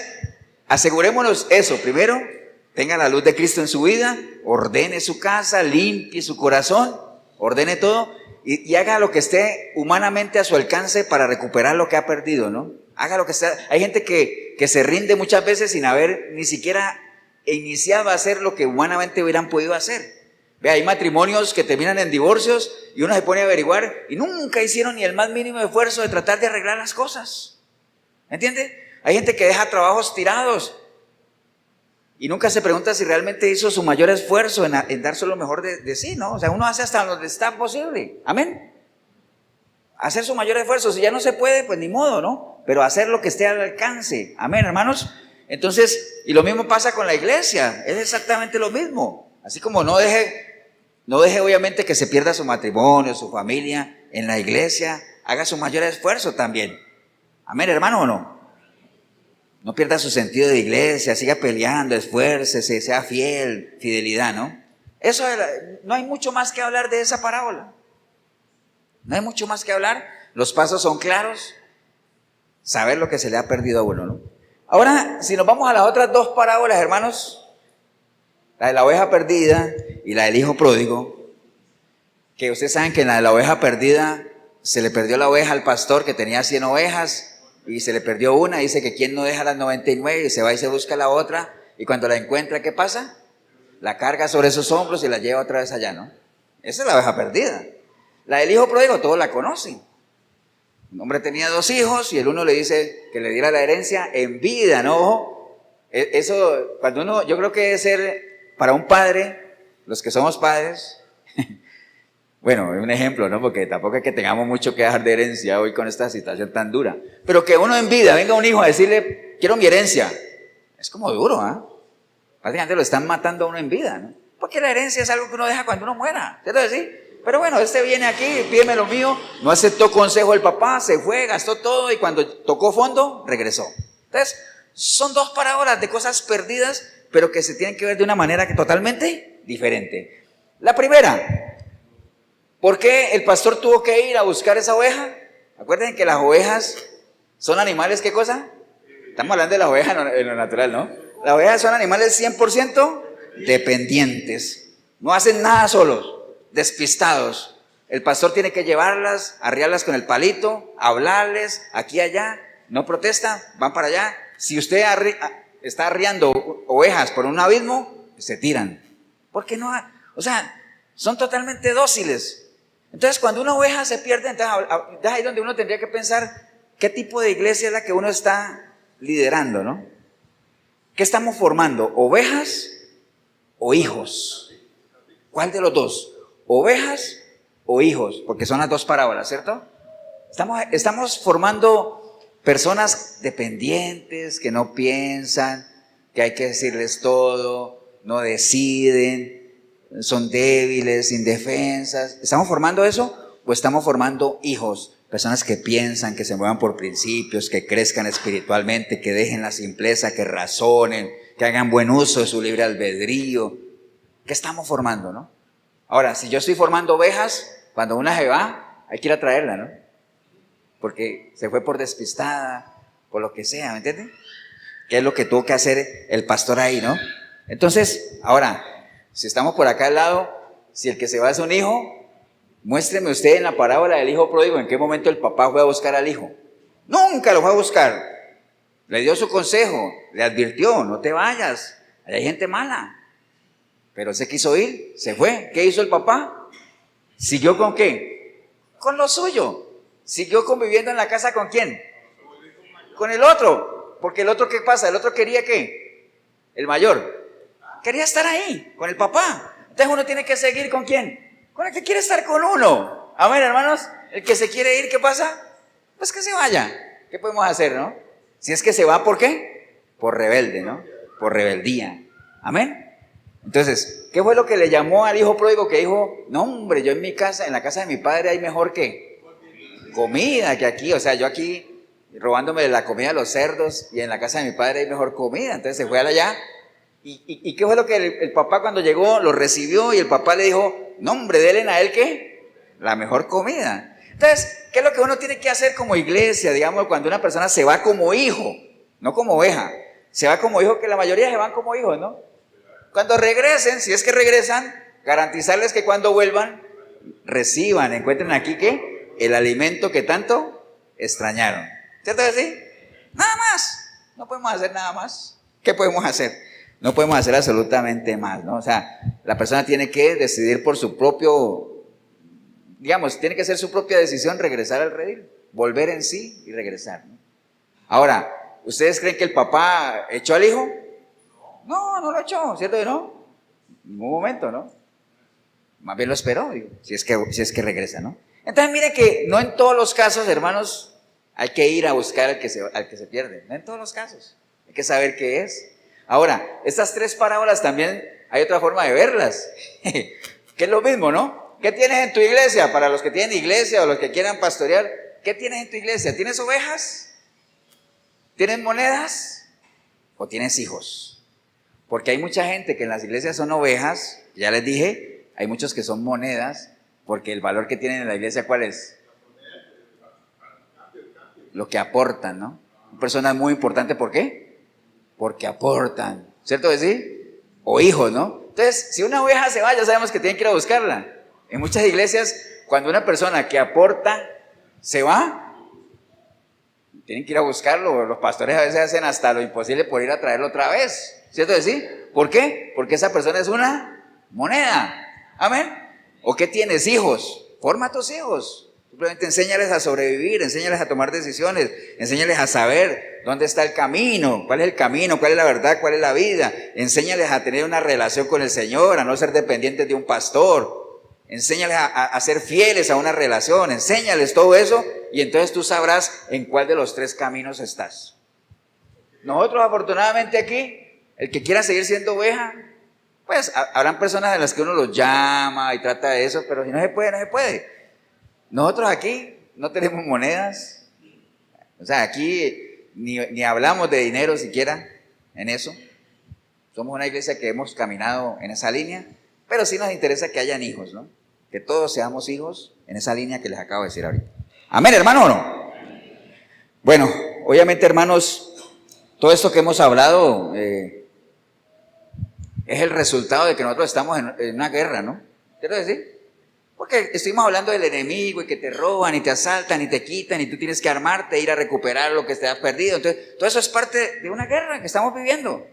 asegurémonos eso. Primero, tenga la luz de Cristo en su vida, ordene su casa, limpie su corazón, ordene todo y haga lo que esté humanamente a su alcance para recuperar lo que ha perdido, ¿no? Haga lo que sea. Hay gente que se rinde muchas veces sin haber ni siquiera iniciado a hacer lo que humanamente hubieran podido hacer. Ve, hay matrimonios que terminan en divorcios y uno se pone a averiguar y nunca hicieron ni el más mínimo esfuerzo de tratar de arreglar las cosas. ¿Entiende? Hay gente que deja trabajos tirados y nunca se pregunta si realmente hizo su mayor esfuerzo en darse lo mejor de sí, ¿no? O sea, uno hace hasta donde está posible. Amén. Hacer su mayor esfuerzo. Si ya no se puede, pues ni modo, ¿no? Pero hacer lo que esté al alcance. Amén, hermanos. Entonces, y lo mismo pasa con la iglesia. Es exactamente lo mismo. Así como no deje obviamente que se pierda su matrimonio, su familia en la iglesia, haga su mayor esfuerzo también. Amén, hermano, ¿o no? No pierda su sentido de iglesia, siga peleando, esfuércese, sea fiel, fidelidad, ¿no? Eso no hay mucho más que hablar de esa parábola. No hay mucho más que hablar. Los pasos son claros. Saber lo que se le ha perdido a uno, ¿no? Ahora, si nos vamos a las otras dos parábolas, hermanos, la de la oveja perdida y la del hijo pródigo, que ustedes saben que en la de la oveja perdida se le perdió la oveja al pastor que tenía 100 ovejas y se le perdió una. Dice que quien no deja las 99 y se va y se busca la otra, y cuando la encuentra, ¿qué pasa? La carga sobre sus hombros y la lleva otra vez allá, ¿no? Esa es la oveja perdida. La del hijo pródigo todos la conocen. Un hombre tenía 2 hijos y el uno le dice que le diera la herencia en vida, ¿no? Ojo, eso, cuando uno, yo creo que debe ser para un padre, los que somos padres, bueno, es un ejemplo, ¿no? Porque tampoco es que tengamos mucho que dejar de herencia hoy con esta situación tan dura. Pero que uno en vida venga un hijo a decirle, quiero mi herencia, es como duro, ¿ah? Prácticamente lo están matando a uno en vida, ¿no? Porque la herencia es algo que uno deja cuando uno muera, ¿cierto que sí? Pero bueno, este viene aquí, pídeme lo mío, no aceptó consejo del papá, se fue, gastó todo y cuando tocó fondo, regresó. Entonces, son 2 parábolas de cosas perdidas, pero que se tienen que ver de una manera que totalmente diferente. La primera, ¿por qué el pastor tuvo que ir a buscar esa oveja? Acuérdense que las ovejas son animales, ¿qué cosa? Estamos hablando de las ovejas en lo natural, ¿no? Las ovejas son animales 100% dependientes, no hacen nada solos, despistados. El pastor tiene que llevarlas, arriarlas con el palito, hablarles aquí y allá, no protesta, van para allá. Si usted está arriando ovejas por un abismo, se tiran. Porque no, o sea, son totalmente dóciles. Entonces, cuando una oveja se pierde, entonces ahí es donde uno tendría que pensar qué tipo de iglesia es la que uno está liderando, ¿no? ¿Qué estamos formando? ¿Ovejas o hijos? ¿Cuál de los dos? ¿Ovejas o hijos? Porque son las dos parábolas, ¿cierto? Estamos formando personas dependientes, que no piensan, que hay que decirles todo, no deciden, son débiles, indefensas. ¿Estamos formando eso o estamos formando hijos? Personas que piensan, que se muevan por principios, que crezcan espiritualmente, que dejen la simpleza, que razonen, que hagan buen uso de su libre albedrío. ¿Qué estamos formando, no? Ahora, si yo estoy formando ovejas, cuando una se va, hay que ir a traerla, ¿no? Porque se fue por despistada, por lo que sea, ¿me entiende? ¿Qué es lo que tuvo que hacer el pastor ahí, no? Entonces, ahora, si estamos por acá al lado, si el que se va es un hijo, muéstreme usted en la parábola del hijo pródigo en qué momento el papá fue a buscar al hijo. Nunca lo fue a buscar. Le dio su consejo, le advirtió, no te vayas, hay gente mala. Pero él se quiso ir, se fue. ¿Qué hizo el papá? ¿Siguió con qué? Con lo suyo. ¿Siguió conviviendo en la casa con quién? Con el otro. Porque el otro, ¿qué pasa? El otro quería ¿qué? El mayor. Quería estar ahí, con el papá. Entonces uno tiene que seguir ¿con quién? Con el que quiere estar con uno. Amén, hermanos. El que se quiere ir, ¿qué pasa? Pues que se vaya. ¿Qué podemos hacer, no? Si es que se va, ¿por qué? Por rebelde, ¿no? Por rebeldía. Amén. Entonces, ¿qué fue lo que le llamó al hijo pródigo que dijo, no hombre, yo en mi casa, en la casa de mi padre hay mejor que comida que aquí? O sea, yo aquí robándome la comida a los cerdos y en la casa de mi padre hay mejor comida. Entonces se fue allá. ¿Y qué fue lo que el papá cuando llegó lo recibió y el papá le dijo, no hombre, denle a él ¿qué? La mejor comida. Entonces, ¿qué es lo que uno tiene que hacer como iglesia? Digamos, cuando una persona se va como hijo, no como oveja, se va como hijo, que la mayoría se van como hijos, ¿no? Cuando regresen, si es que regresan, garantizarles que cuando vuelvan, reciban, encuentren aquí ¿qué? El alimento que tanto extrañaron. ¿Cierto que sí? Nada más. No podemos hacer nada más. ¿Qué podemos hacer? No podemos hacer absolutamente más, ¿no? O sea, la persona tiene que decidir por su propio, digamos, tiene que ser su propia decisión regresar al redil, volver en sí y regresar, ¿no? Ahora, ¿ustedes creen que el papá echó al hijo? No, no lo echó, ¿cierto que no? En ningún momento, ¿no? Más bien lo esperó, digo, si es que regresa, ¿no? Entonces, mire que no en todos los casos, hermanos, hay que ir a buscar al que se pierde. No en todos los casos. Hay que saber qué es. Ahora, estas tres parábolas también hay otra forma de verlas. Que es lo mismo, ¿no? ¿Qué tienes en tu iglesia? Para los que tienen iglesia o los que quieran pastorear, ¿qué tienes en tu iglesia? ¿Tienes ovejas? ¿Tienes monedas? ¿O tienes hijos? Porque hay mucha gente que en las iglesias son ovejas, ya les dije, hay muchos que son monedas, porque el valor que tienen en la iglesia, ¿cuál es? Lo que aportan, ¿no? Personas muy importantes, ¿por qué? Porque aportan, ¿cierto que sí? O hijos, ¿no? Entonces, si una oveja se va, ya sabemos que tienen que ir a buscarla. En muchas iglesias, cuando una persona que aporta se va, tienen que ir a buscarlo. Los pastores a veces hacen hasta lo imposible por ir a traerlo otra vez, ¿cierto que sí? ¿Por qué? Porque esa persona es una moneda. Amén. ¿O qué tienes? Hijos. Forma a tus hijos. Simplemente enséñales a sobrevivir, enséñales a tomar decisiones, enséñales a saber dónde está el camino, cuál es el camino, cuál es la verdad, cuál es la vida. Enséñales a tener una relación con el Señor, a no ser dependientes de un pastor. Enséñales a ser fieles a una relación, enséñales todo eso y entonces tú sabrás en cuál de los tres caminos estás. Nosotros afortunadamente aquí, el que quiera seguir siendo oveja, pues habrán personas a las que uno los llama y trata de eso, pero si no se puede, no se puede. Nosotros aquí no tenemos monedas, o sea, aquí ni hablamos de dinero siquiera en eso. Somos una iglesia que hemos caminado en esa línea, pero sí nos interesa que hayan hijos, ¿no? Que todos seamos hijos en esa línea que les acabo de decir ahorita. ¿Amén, hermano, o no? Bueno, obviamente, hermanos, todo esto que hemos hablado es el resultado de que nosotros estamos en una guerra, ¿no? ¿Quiero decir? Porque estuvimos hablando del enemigo y que te roban y te asaltan y te quitan y tú tienes que armarte, ir a recuperar lo que te has perdido. Entonces, todo eso es parte de una guerra que estamos viviendo.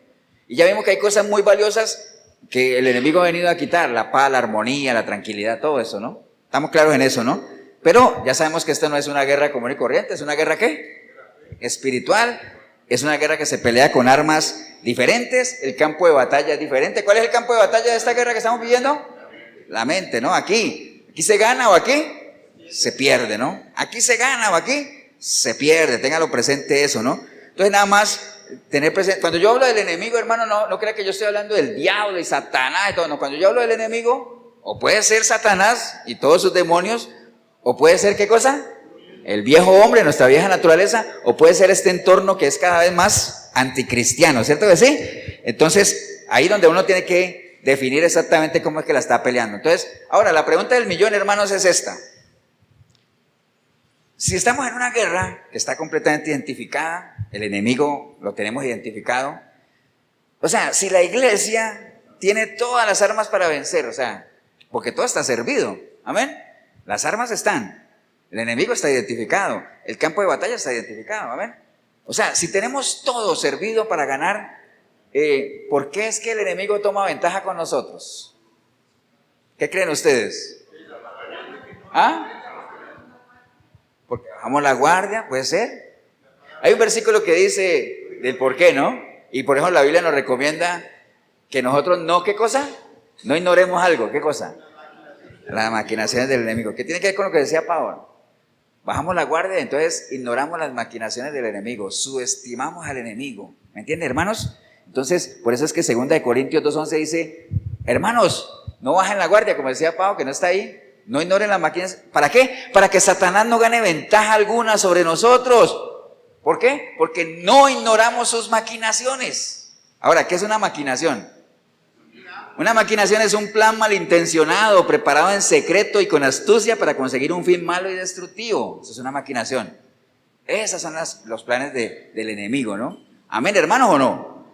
Y ya vimos que hay cosas muy valiosas que el enemigo ha venido a quitar, la paz, la armonía, la tranquilidad, todo eso, ¿no? Estamos claros en eso, ¿no? Pero ya sabemos que esto no es una guerra común y corriente, es una guerra ¿qué? Espiritual, es una guerra que se pelea con armas diferentes, el campo de batalla es diferente. ¿Cuál es el campo de batalla de esta guerra que estamos viviendo? La mente, ¿no? Aquí se gana o aquí se pierde, ¿no? Aquí se gana o aquí se pierde, téngalo presente eso, ¿no? Entonces nada más tener presente, cuando yo hablo del enemigo, hermano, no crea que yo estoy hablando del diablo y Satanás y todo, no, cuando yo hablo del enemigo, o puede ser Satanás y todos sus demonios, o puede ser ¿qué cosa? El viejo hombre, nuestra vieja naturaleza, o puede ser este entorno que es cada vez más anticristiano, ¿cierto que sí? Entonces, ahí donde uno tiene que definir exactamente cómo es que la está peleando. Entonces, ahora la pregunta del millón, hermanos, es esta. Si estamos en una guerra que está completamente identificada, el enemigo lo tenemos identificado, o sea, si la iglesia tiene todas las armas para vencer, o sea, porque todo está servido, amén, las armas están, el enemigo está identificado, el campo de batalla está identificado, amén, o sea, si tenemos todo servido para ganar, ¿por qué es que el enemigo toma ventaja con nosotros? ¿Qué creen ustedes? ¿Ah? Porque bajamos la guardia, puede ser. Hay un versículo que dice del por qué, ¿no? Y por ejemplo la Biblia nos recomienda que nosotros no, ¿qué cosa? No ignoremos algo, ¿qué cosa? Las maquinaciones del enemigo. ¿Qué tiene que ver con lo que decía Pablo? Bajamos la guardia, entonces ignoramos las maquinaciones del enemigo, subestimamos al enemigo. ¿Me entienden, hermanos? Entonces, por eso es que 2 Corintios 2:11 dice, hermanos, no bajen la guardia, como decía Pablo, que no está ahí. No ignoren las máquinas. ¿Para qué? Para que Satanás no gane ventaja alguna sobre nosotros. ¿Por qué? Porque no ignoramos sus maquinaciones. Ahora, ¿qué es una maquinación? Una maquinación es un plan malintencionado, preparado en secreto y con astucia para conseguir un fin malo y destructivo. Eso es una maquinación. Esos son los planes del enemigo, ¿no? Amén, hermanos, ¿o no?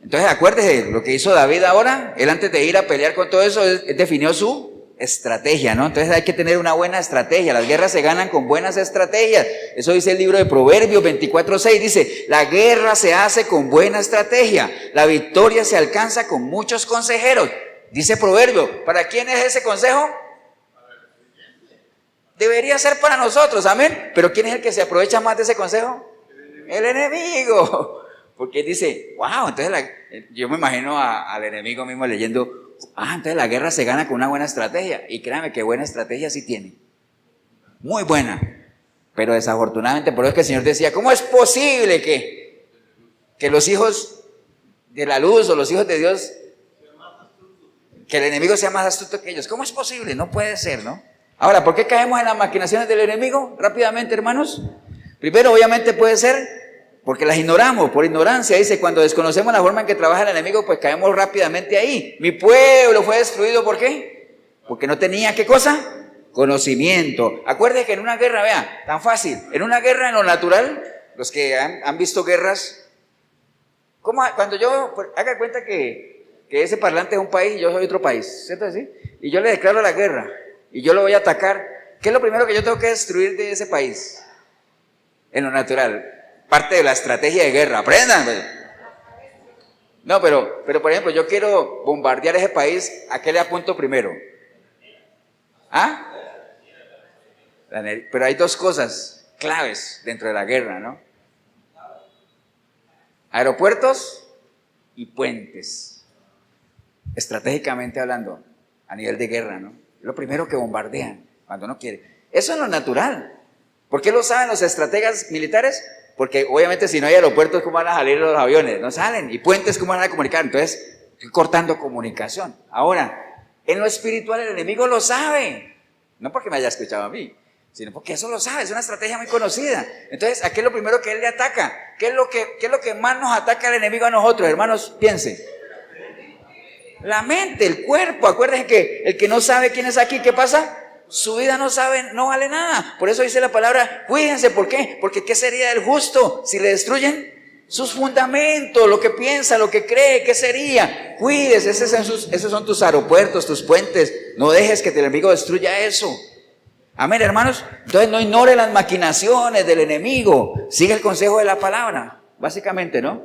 Entonces, acuérdese lo que hizo David ahora. Él antes de ir a pelear con todo eso, él definió su estrategia, ¿no? Entonces hay que tener una buena estrategia. Las guerras se ganan con buenas estrategias. Eso dice el libro de Proverbios 24:6. Dice, la guerra se hace con buena estrategia. La victoria se alcanza con muchos consejeros. Dice Proverbio. ¿Para quién es ese consejo? Debería ser para nosotros, amén. Pero ¿quién es el que se aprovecha más de ese consejo? El enemigo. Porque dice, wow, entonces yo me imagino al enemigo mismo leyendo, entonces la guerra se gana con una buena estrategia. Y créame que buena estrategia sí tiene. Muy buena. Pero desafortunadamente, por eso es que el Señor decía, ¿cómo es posible que los hijos de la luz o los hijos de Dios, que el enemigo sea más astuto que ellos? ¿Cómo es posible? No puede ser, ¿no? Ahora, ¿por qué caemos en las maquinaciones del enemigo? Rápidamente, hermanos. Primero, obviamente puede ser porque las ignoramos, por ignorancia. Dice, cuando desconocemos la forma en que trabaja el enemigo, pues caemos rápidamente ahí. Mi pueblo fue destruido, ¿por qué? Porque no tenía, ¿qué cosa? Conocimiento. Acuérdense que en una guerra, vea, tan fácil, en una guerra en lo natural, los que han visto guerras, cuando yo, haga cuenta que ese parlante es un país y yo soy otro país, ¿cierto? ¿Sí? Y yo le declaro la guerra y yo lo voy a atacar, ¿qué es lo primero que yo tengo que destruir de ese país? En lo natural. Parte de la estrategia de guerra, aprendan. No, pero por ejemplo, yo quiero bombardear ese país, ¿a qué le apunto primero? ¿Ah? Pero hay dos cosas claves dentro de la guerra, ¿no? Aeropuertos y puentes. Estratégicamente hablando, a nivel de guerra, ¿no? Es lo primero que bombardean cuando no quiere. Eso es lo natural. ¿Por qué lo saben los estrategas militares? Porque obviamente si no hay aeropuertos, ¿cómo van a salir los aviones? No salen. Y puentes, ¿cómo van a comunicar? Entonces, estoy cortando comunicación. Ahora, en lo espiritual el enemigo lo sabe. No porque me haya escuchado a mí, sino porque eso lo sabe. Es una estrategia muy conocida. Entonces, ¿a qué es lo primero que él le ataca? ¿Qué es lo que más nos ataca el enemigo a nosotros? Hermanos, piensen. La mente, el cuerpo. Acuérdense que el que no sabe quién es aquí, ¿qué pasa? Su vida no vale nada. Por eso dice la palabra, cuídense. ¿Por qué? Porque ¿qué sería del justo si le destruyen sus fundamentos, lo que piensa, lo que cree, qué sería. Cuídese, esos son tus aeropuertos, tus puentes. No dejes que el enemigo destruya eso. Amén, hermanos. Entonces no ignore las maquinaciones del enemigo. Sigue el consejo de la palabra, básicamente, ¿no?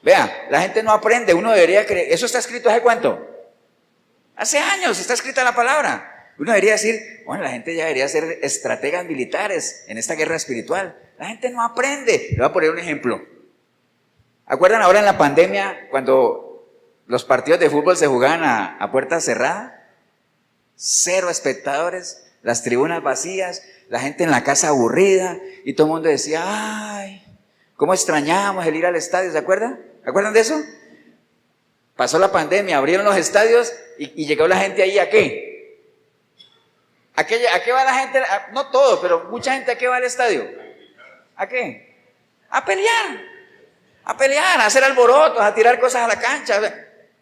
Vea, la gente no aprende, uno debería creer. ¿Eso está escrito hace cuánto? Hace años está escrita la palabra. Uno debería decir, bueno, la gente ya debería ser estrategas militares en esta guerra espiritual. La gente no aprende. Le voy a poner un ejemplo. ¿Acuerdan ahora en la pandemia cuando los partidos de fútbol se jugaban a puerta cerrada? 0 espectadores, las tribunas vacías, la gente en la casa aburrida y todo el mundo decía, ay, cómo extrañamos el ir al estadio, ¿se acuerdan? ¿Se acuerdan de eso? Pasó la pandemia, abrieron los estadios y llegó la gente ahí, ¿a qué? ¿A qué va la gente? No todo, pero mucha gente, ¿a qué va al estadio? ¿A qué? A pelear, a hacer alborotos, a tirar cosas a la cancha.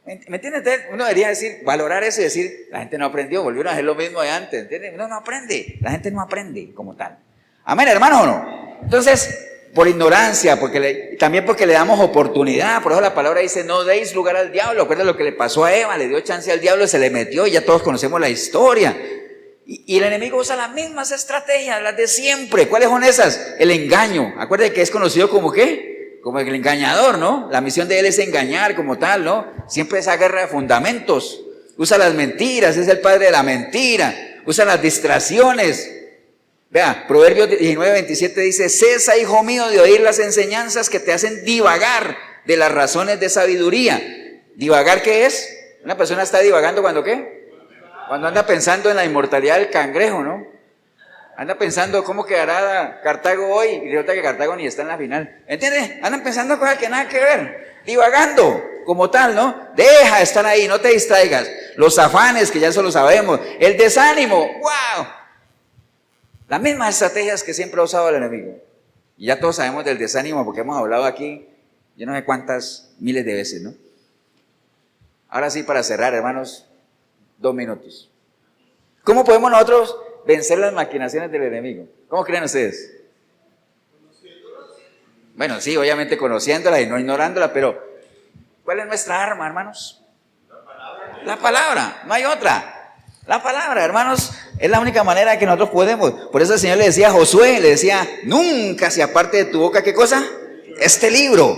¿Me entiendes? Uno debería decir, valorar eso y decir, la gente no aprendió, volvieron a hacer lo mismo de antes, ¿entiendes? No aprende, la gente no aprende como tal. Amén, hermanos, ¿o no? Entonces, por ignorancia, también porque le damos oportunidad, por eso la palabra dice, no deis lugar al diablo. Acuerda lo que le pasó a Eva, le dio chance al diablo, se le metió y ya todos conocemos la historia. Y el enemigo usa las mismas estrategias, las de siempre. ¿Cuáles son esas? El engaño. Acuérdense que es conocido como ¿qué? Como el engañador, ¿no? La misión de él es engañar como tal, ¿no? Siempre esa guerra de fundamentos. Usa las mentiras, es el padre de la mentira. Usa las distracciones. Vea, Proverbios 19:27 dice, cesa, hijo mío, de oír las enseñanzas que te hacen divagar de las razones de sabiduría. ¿Divagar qué es? Una persona está divagando cuando ¿qué? Cuando anda pensando en la inmortalidad del cangrejo, ¿no? Anda pensando cómo quedará Cartago hoy y resulta que Cartago ni está en la final. ¿Entiendes? Andan pensando cosas que nada que ver. Divagando como tal, ¿no? Deja de estar ahí, no te distraigas. Los afanes, que ya eso lo sabemos. El desánimo, ¡wow! Las mismas estrategias que siempre ha usado el enemigo. Y ya todos sabemos del desánimo porque hemos hablado aquí, yo no sé cuántas miles de veces, ¿no? Ahora sí, para cerrar, hermanos, 2 minutos. ¿Cómo podemos nosotros vencer las maquinaciones del enemigo? ¿Cómo creen ustedes? Bueno, sí, obviamente conociéndola y no ignorándola, pero ¿cuál es nuestra arma, hermanos? La palabra, no hay otra. La palabra, hermanos, es la única manera que nosotros podemos. Por eso el Señor le decía a Josué, le decía, nunca se aparte de tu boca, ¿qué cosa? Este libro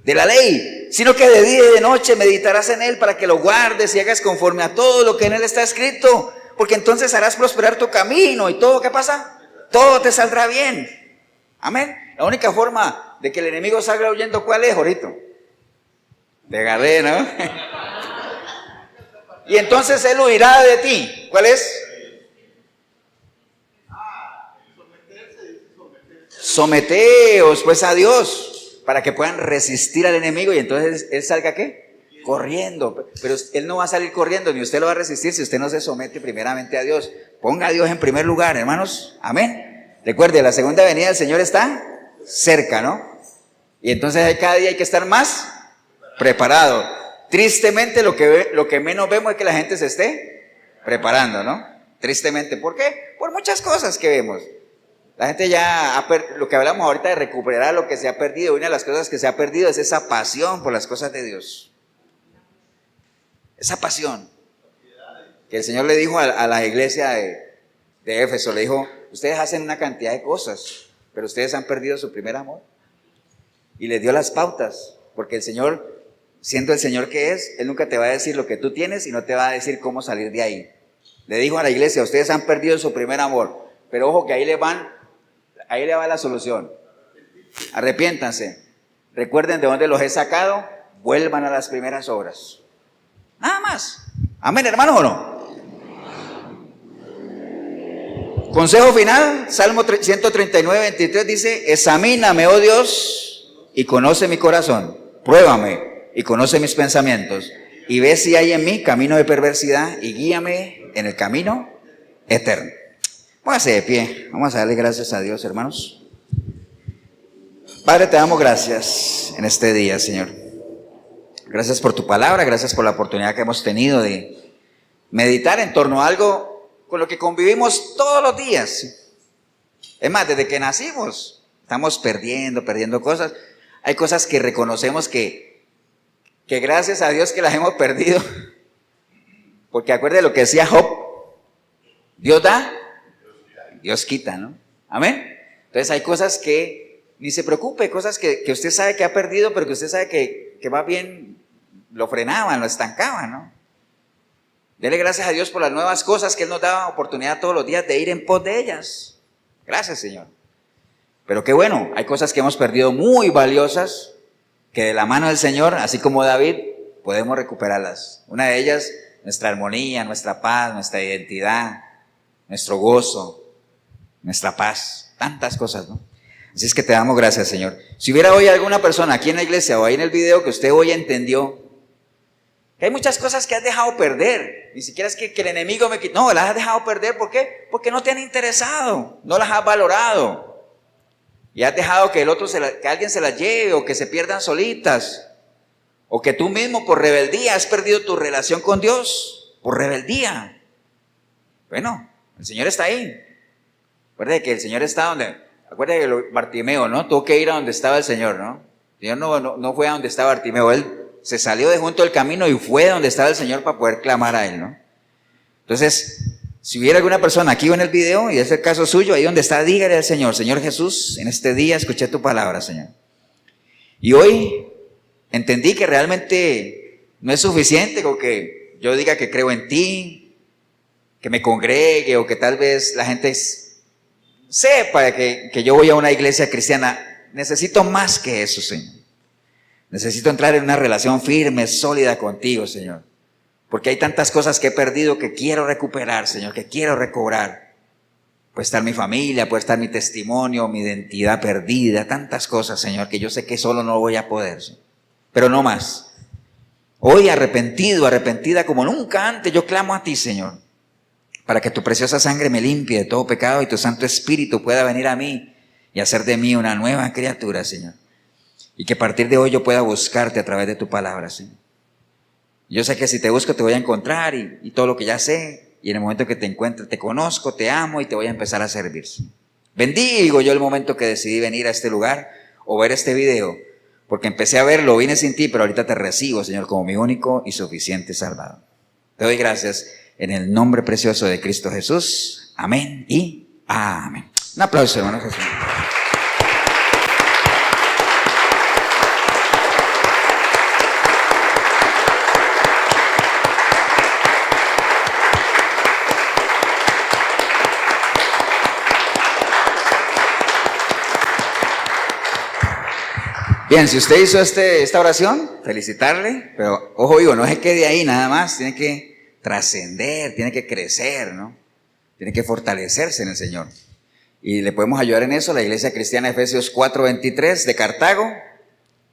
de la ley, sino que de día y de noche meditarás en él para que lo guardes y hagas conforme a todo lo que en él está escrito, porque entonces harás prosperar tu camino y todo, ¿qué pasa? Todo te saldrá bien. Amén. La única forma de que el enemigo salga huyendo, ¿cuál es, Jorito? Te agarré, ¿no? Y entonces él huirá de ti. ¿Cuál es? Someteos pues a Dios para que puedan resistir al enemigo y entonces él salga ¿qué? Corriendo. Pero él no va a salir corriendo ni usted lo va a resistir si usted no se somete primeramente a Dios. Ponga a Dios en primer lugar, hermanos. Amén. Recuerde, la segunda venida del Señor está cerca, ¿no? Y entonces cada día hay que estar más preparado. Tristemente lo que menos vemos es que la gente se esté preparando, ¿no? Tristemente. ¿Por qué? Por muchas cosas que vemos. La gente ya, lo que hablamos ahorita de recuperar lo que se ha perdido, una de las cosas que se ha perdido es esa pasión por las cosas de Dios. Esa pasión. Que el Señor le dijo a la iglesia de Éfeso, le dijo, ustedes hacen una cantidad de cosas, pero ustedes han perdido su primer amor. Y les dio las pautas, porque el Señor, siendo el Señor que es, Él nunca te va a decir lo que tú tienes y no te va a decir cómo salir de ahí. Le dijo a la iglesia, ustedes han perdido su primer amor, pero ojo que ahí le va la solución. Arrepiéntanse, recuerden de dónde los he sacado, vuelvan a las primeras obras. Nada más. Amén, hermanos, ¿o no? Consejo final, Salmo 139:23 dice, examíname, oh Dios, y conoce mi corazón, pruébame y conoce mis pensamientos, y ve si hay en mí camino de perversidad, y guíame en el camino eterno. Póngase de pie, vamos a darle gracias a Dios, hermanos. Padre, te damos gracias en este día, Señor. Gracias por tu palabra, gracias por la oportunidad que hemos tenido de meditar en torno a algo con lo que convivimos todos los días. Es más, desde que nacimos, estamos perdiendo cosas. Hay cosas que reconocemos que gracias a Dios que las hemos perdido. Porque acuérdate lo que decía Job, Dios da, Dios quita, ¿no? Amén. Entonces hay cosas que ni se preocupe, cosas que usted sabe que ha perdido, pero que usted sabe que va bien, lo frenaban, lo estancaban, ¿no? Dele gracias a Dios por las nuevas cosas que Él nos da oportunidad todos los días de ir en pos de ellas. Gracias, Señor. Pero qué bueno, hay cosas que hemos perdido muy valiosas, que de la mano del Señor, así como David, podemos recuperarlas. Una de ellas, nuestra armonía, nuestra paz, nuestra identidad, nuestro gozo, nuestra paz, tantas cosas, ¿no? Así es que te damos gracias, Señor. Si hubiera hoy alguna persona aquí en la iglesia o ahí en el video que usted hoy entendió que hay muchas cosas que has dejado perder, ni siquiera es que el enemigo me quite, no, las has dejado perder, ¿por qué? Porque no te han interesado, no las has valorado, y has dejado que que alguien se las lleve, o que se pierdan solitas, o que tú mismo por rebeldía has perdido tu relación con Dios, por rebeldía. Bueno, el Señor está ahí. Acuérdate que el Señor está donde, acuérdate que Bartimeo, ¿no? Tuvo que ir a donde estaba el Señor, ¿no? El Señor no fue a donde estaba Bartimeo, Él se salió de junto del camino y fue donde estaba el Señor para poder clamar a Él, ¿no? Entonces, si hubiera alguna persona aquí en el video, y es el caso suyo, ahí donde está, dígale al Señor, Señor Jesús, en este día escuché tu palabra, Señor. Y hoy entendí que realmente no es suficiente con que yo diga que creo en ti, que me congregue, o que tal vez la gente sepa que yo voy a una iglesia cristiana. Necesito más que eso, Señor. Necesito entrar en una relación firme, sólida contigo, Señor. Porque hay tantas cosas que he perdido que quiero recuperar, Señor, que quiero recobrar. Puede estar mi familia, puede estar mi testimonio, mi identidad perdida, tantas cosas, Señor, que yo sé que solo no voy a poder, Señor. Pero no más. Hoy arrepentido, arrepentida como nunca antes, yo clamo a ti, Señor, para que tu preciosa sangre me limpie de todo pecado y tu Santo Espíritu pueda venir a mí y hacer de mí una nueva criatura, Señor. Y que a partir de hoy yo pueda buscarte a través de tu palabra, Señor. Yo sé que si te busco te voy a encontrar y todo lo que ya sé, y en el momento que te encuentre te conozco, te amo y te voy a empezar a servir, Señor. Bendigo yo el momento que decidí venir a este lugar o ver este video, porque empecé a verlo, vine sin ti, pero ahorita te recibo, Señor, como mi único y suficiente Salvador. Te doy gracias en el nombre precioso de Cristo Jesús. Amén y amén. Un aplauso, hermanos. Bien, si usted hizo esta oración, felicitarle, pero ojo, digo, no se quede ahí nada más, tiene que trascender, tiene que crecer, ¿no? Tiene que fortalecerse en el Señor. Y le podemos ayudar en eso, la Iglesia Cristiana Efesios 4:23 de Cartago,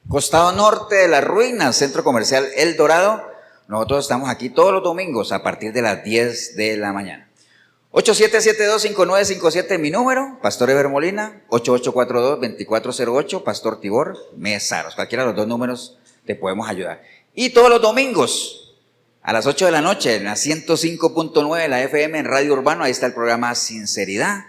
costado norte de las ruinas, centro comercial El Dorado. Nosotros estamos aquí todos los domingos a partir de las 10 de la mañana. 8772-5957 mi número, Pastor Eber Molina, 8842-2408, Pastor Tibor Mesaros. Cualquiera de los dos números te podemos ayudar. Y todos los domingos a las 8 de la noche en la 105.9 de la FM en Radio Urbano, ahí está el programa Sinceridad.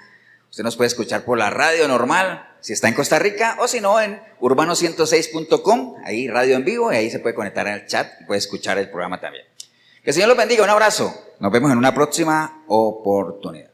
Usted nos puede escuchar por la radio normal, si está en Costa Rica, o si no en urbano106.com, ahí radio en vivo, y ahí se puede conectar al chat y puede escuchar el programa también. Que el Señor los bendiga, un abrazo. Nos vemos en una próxima oportunidad.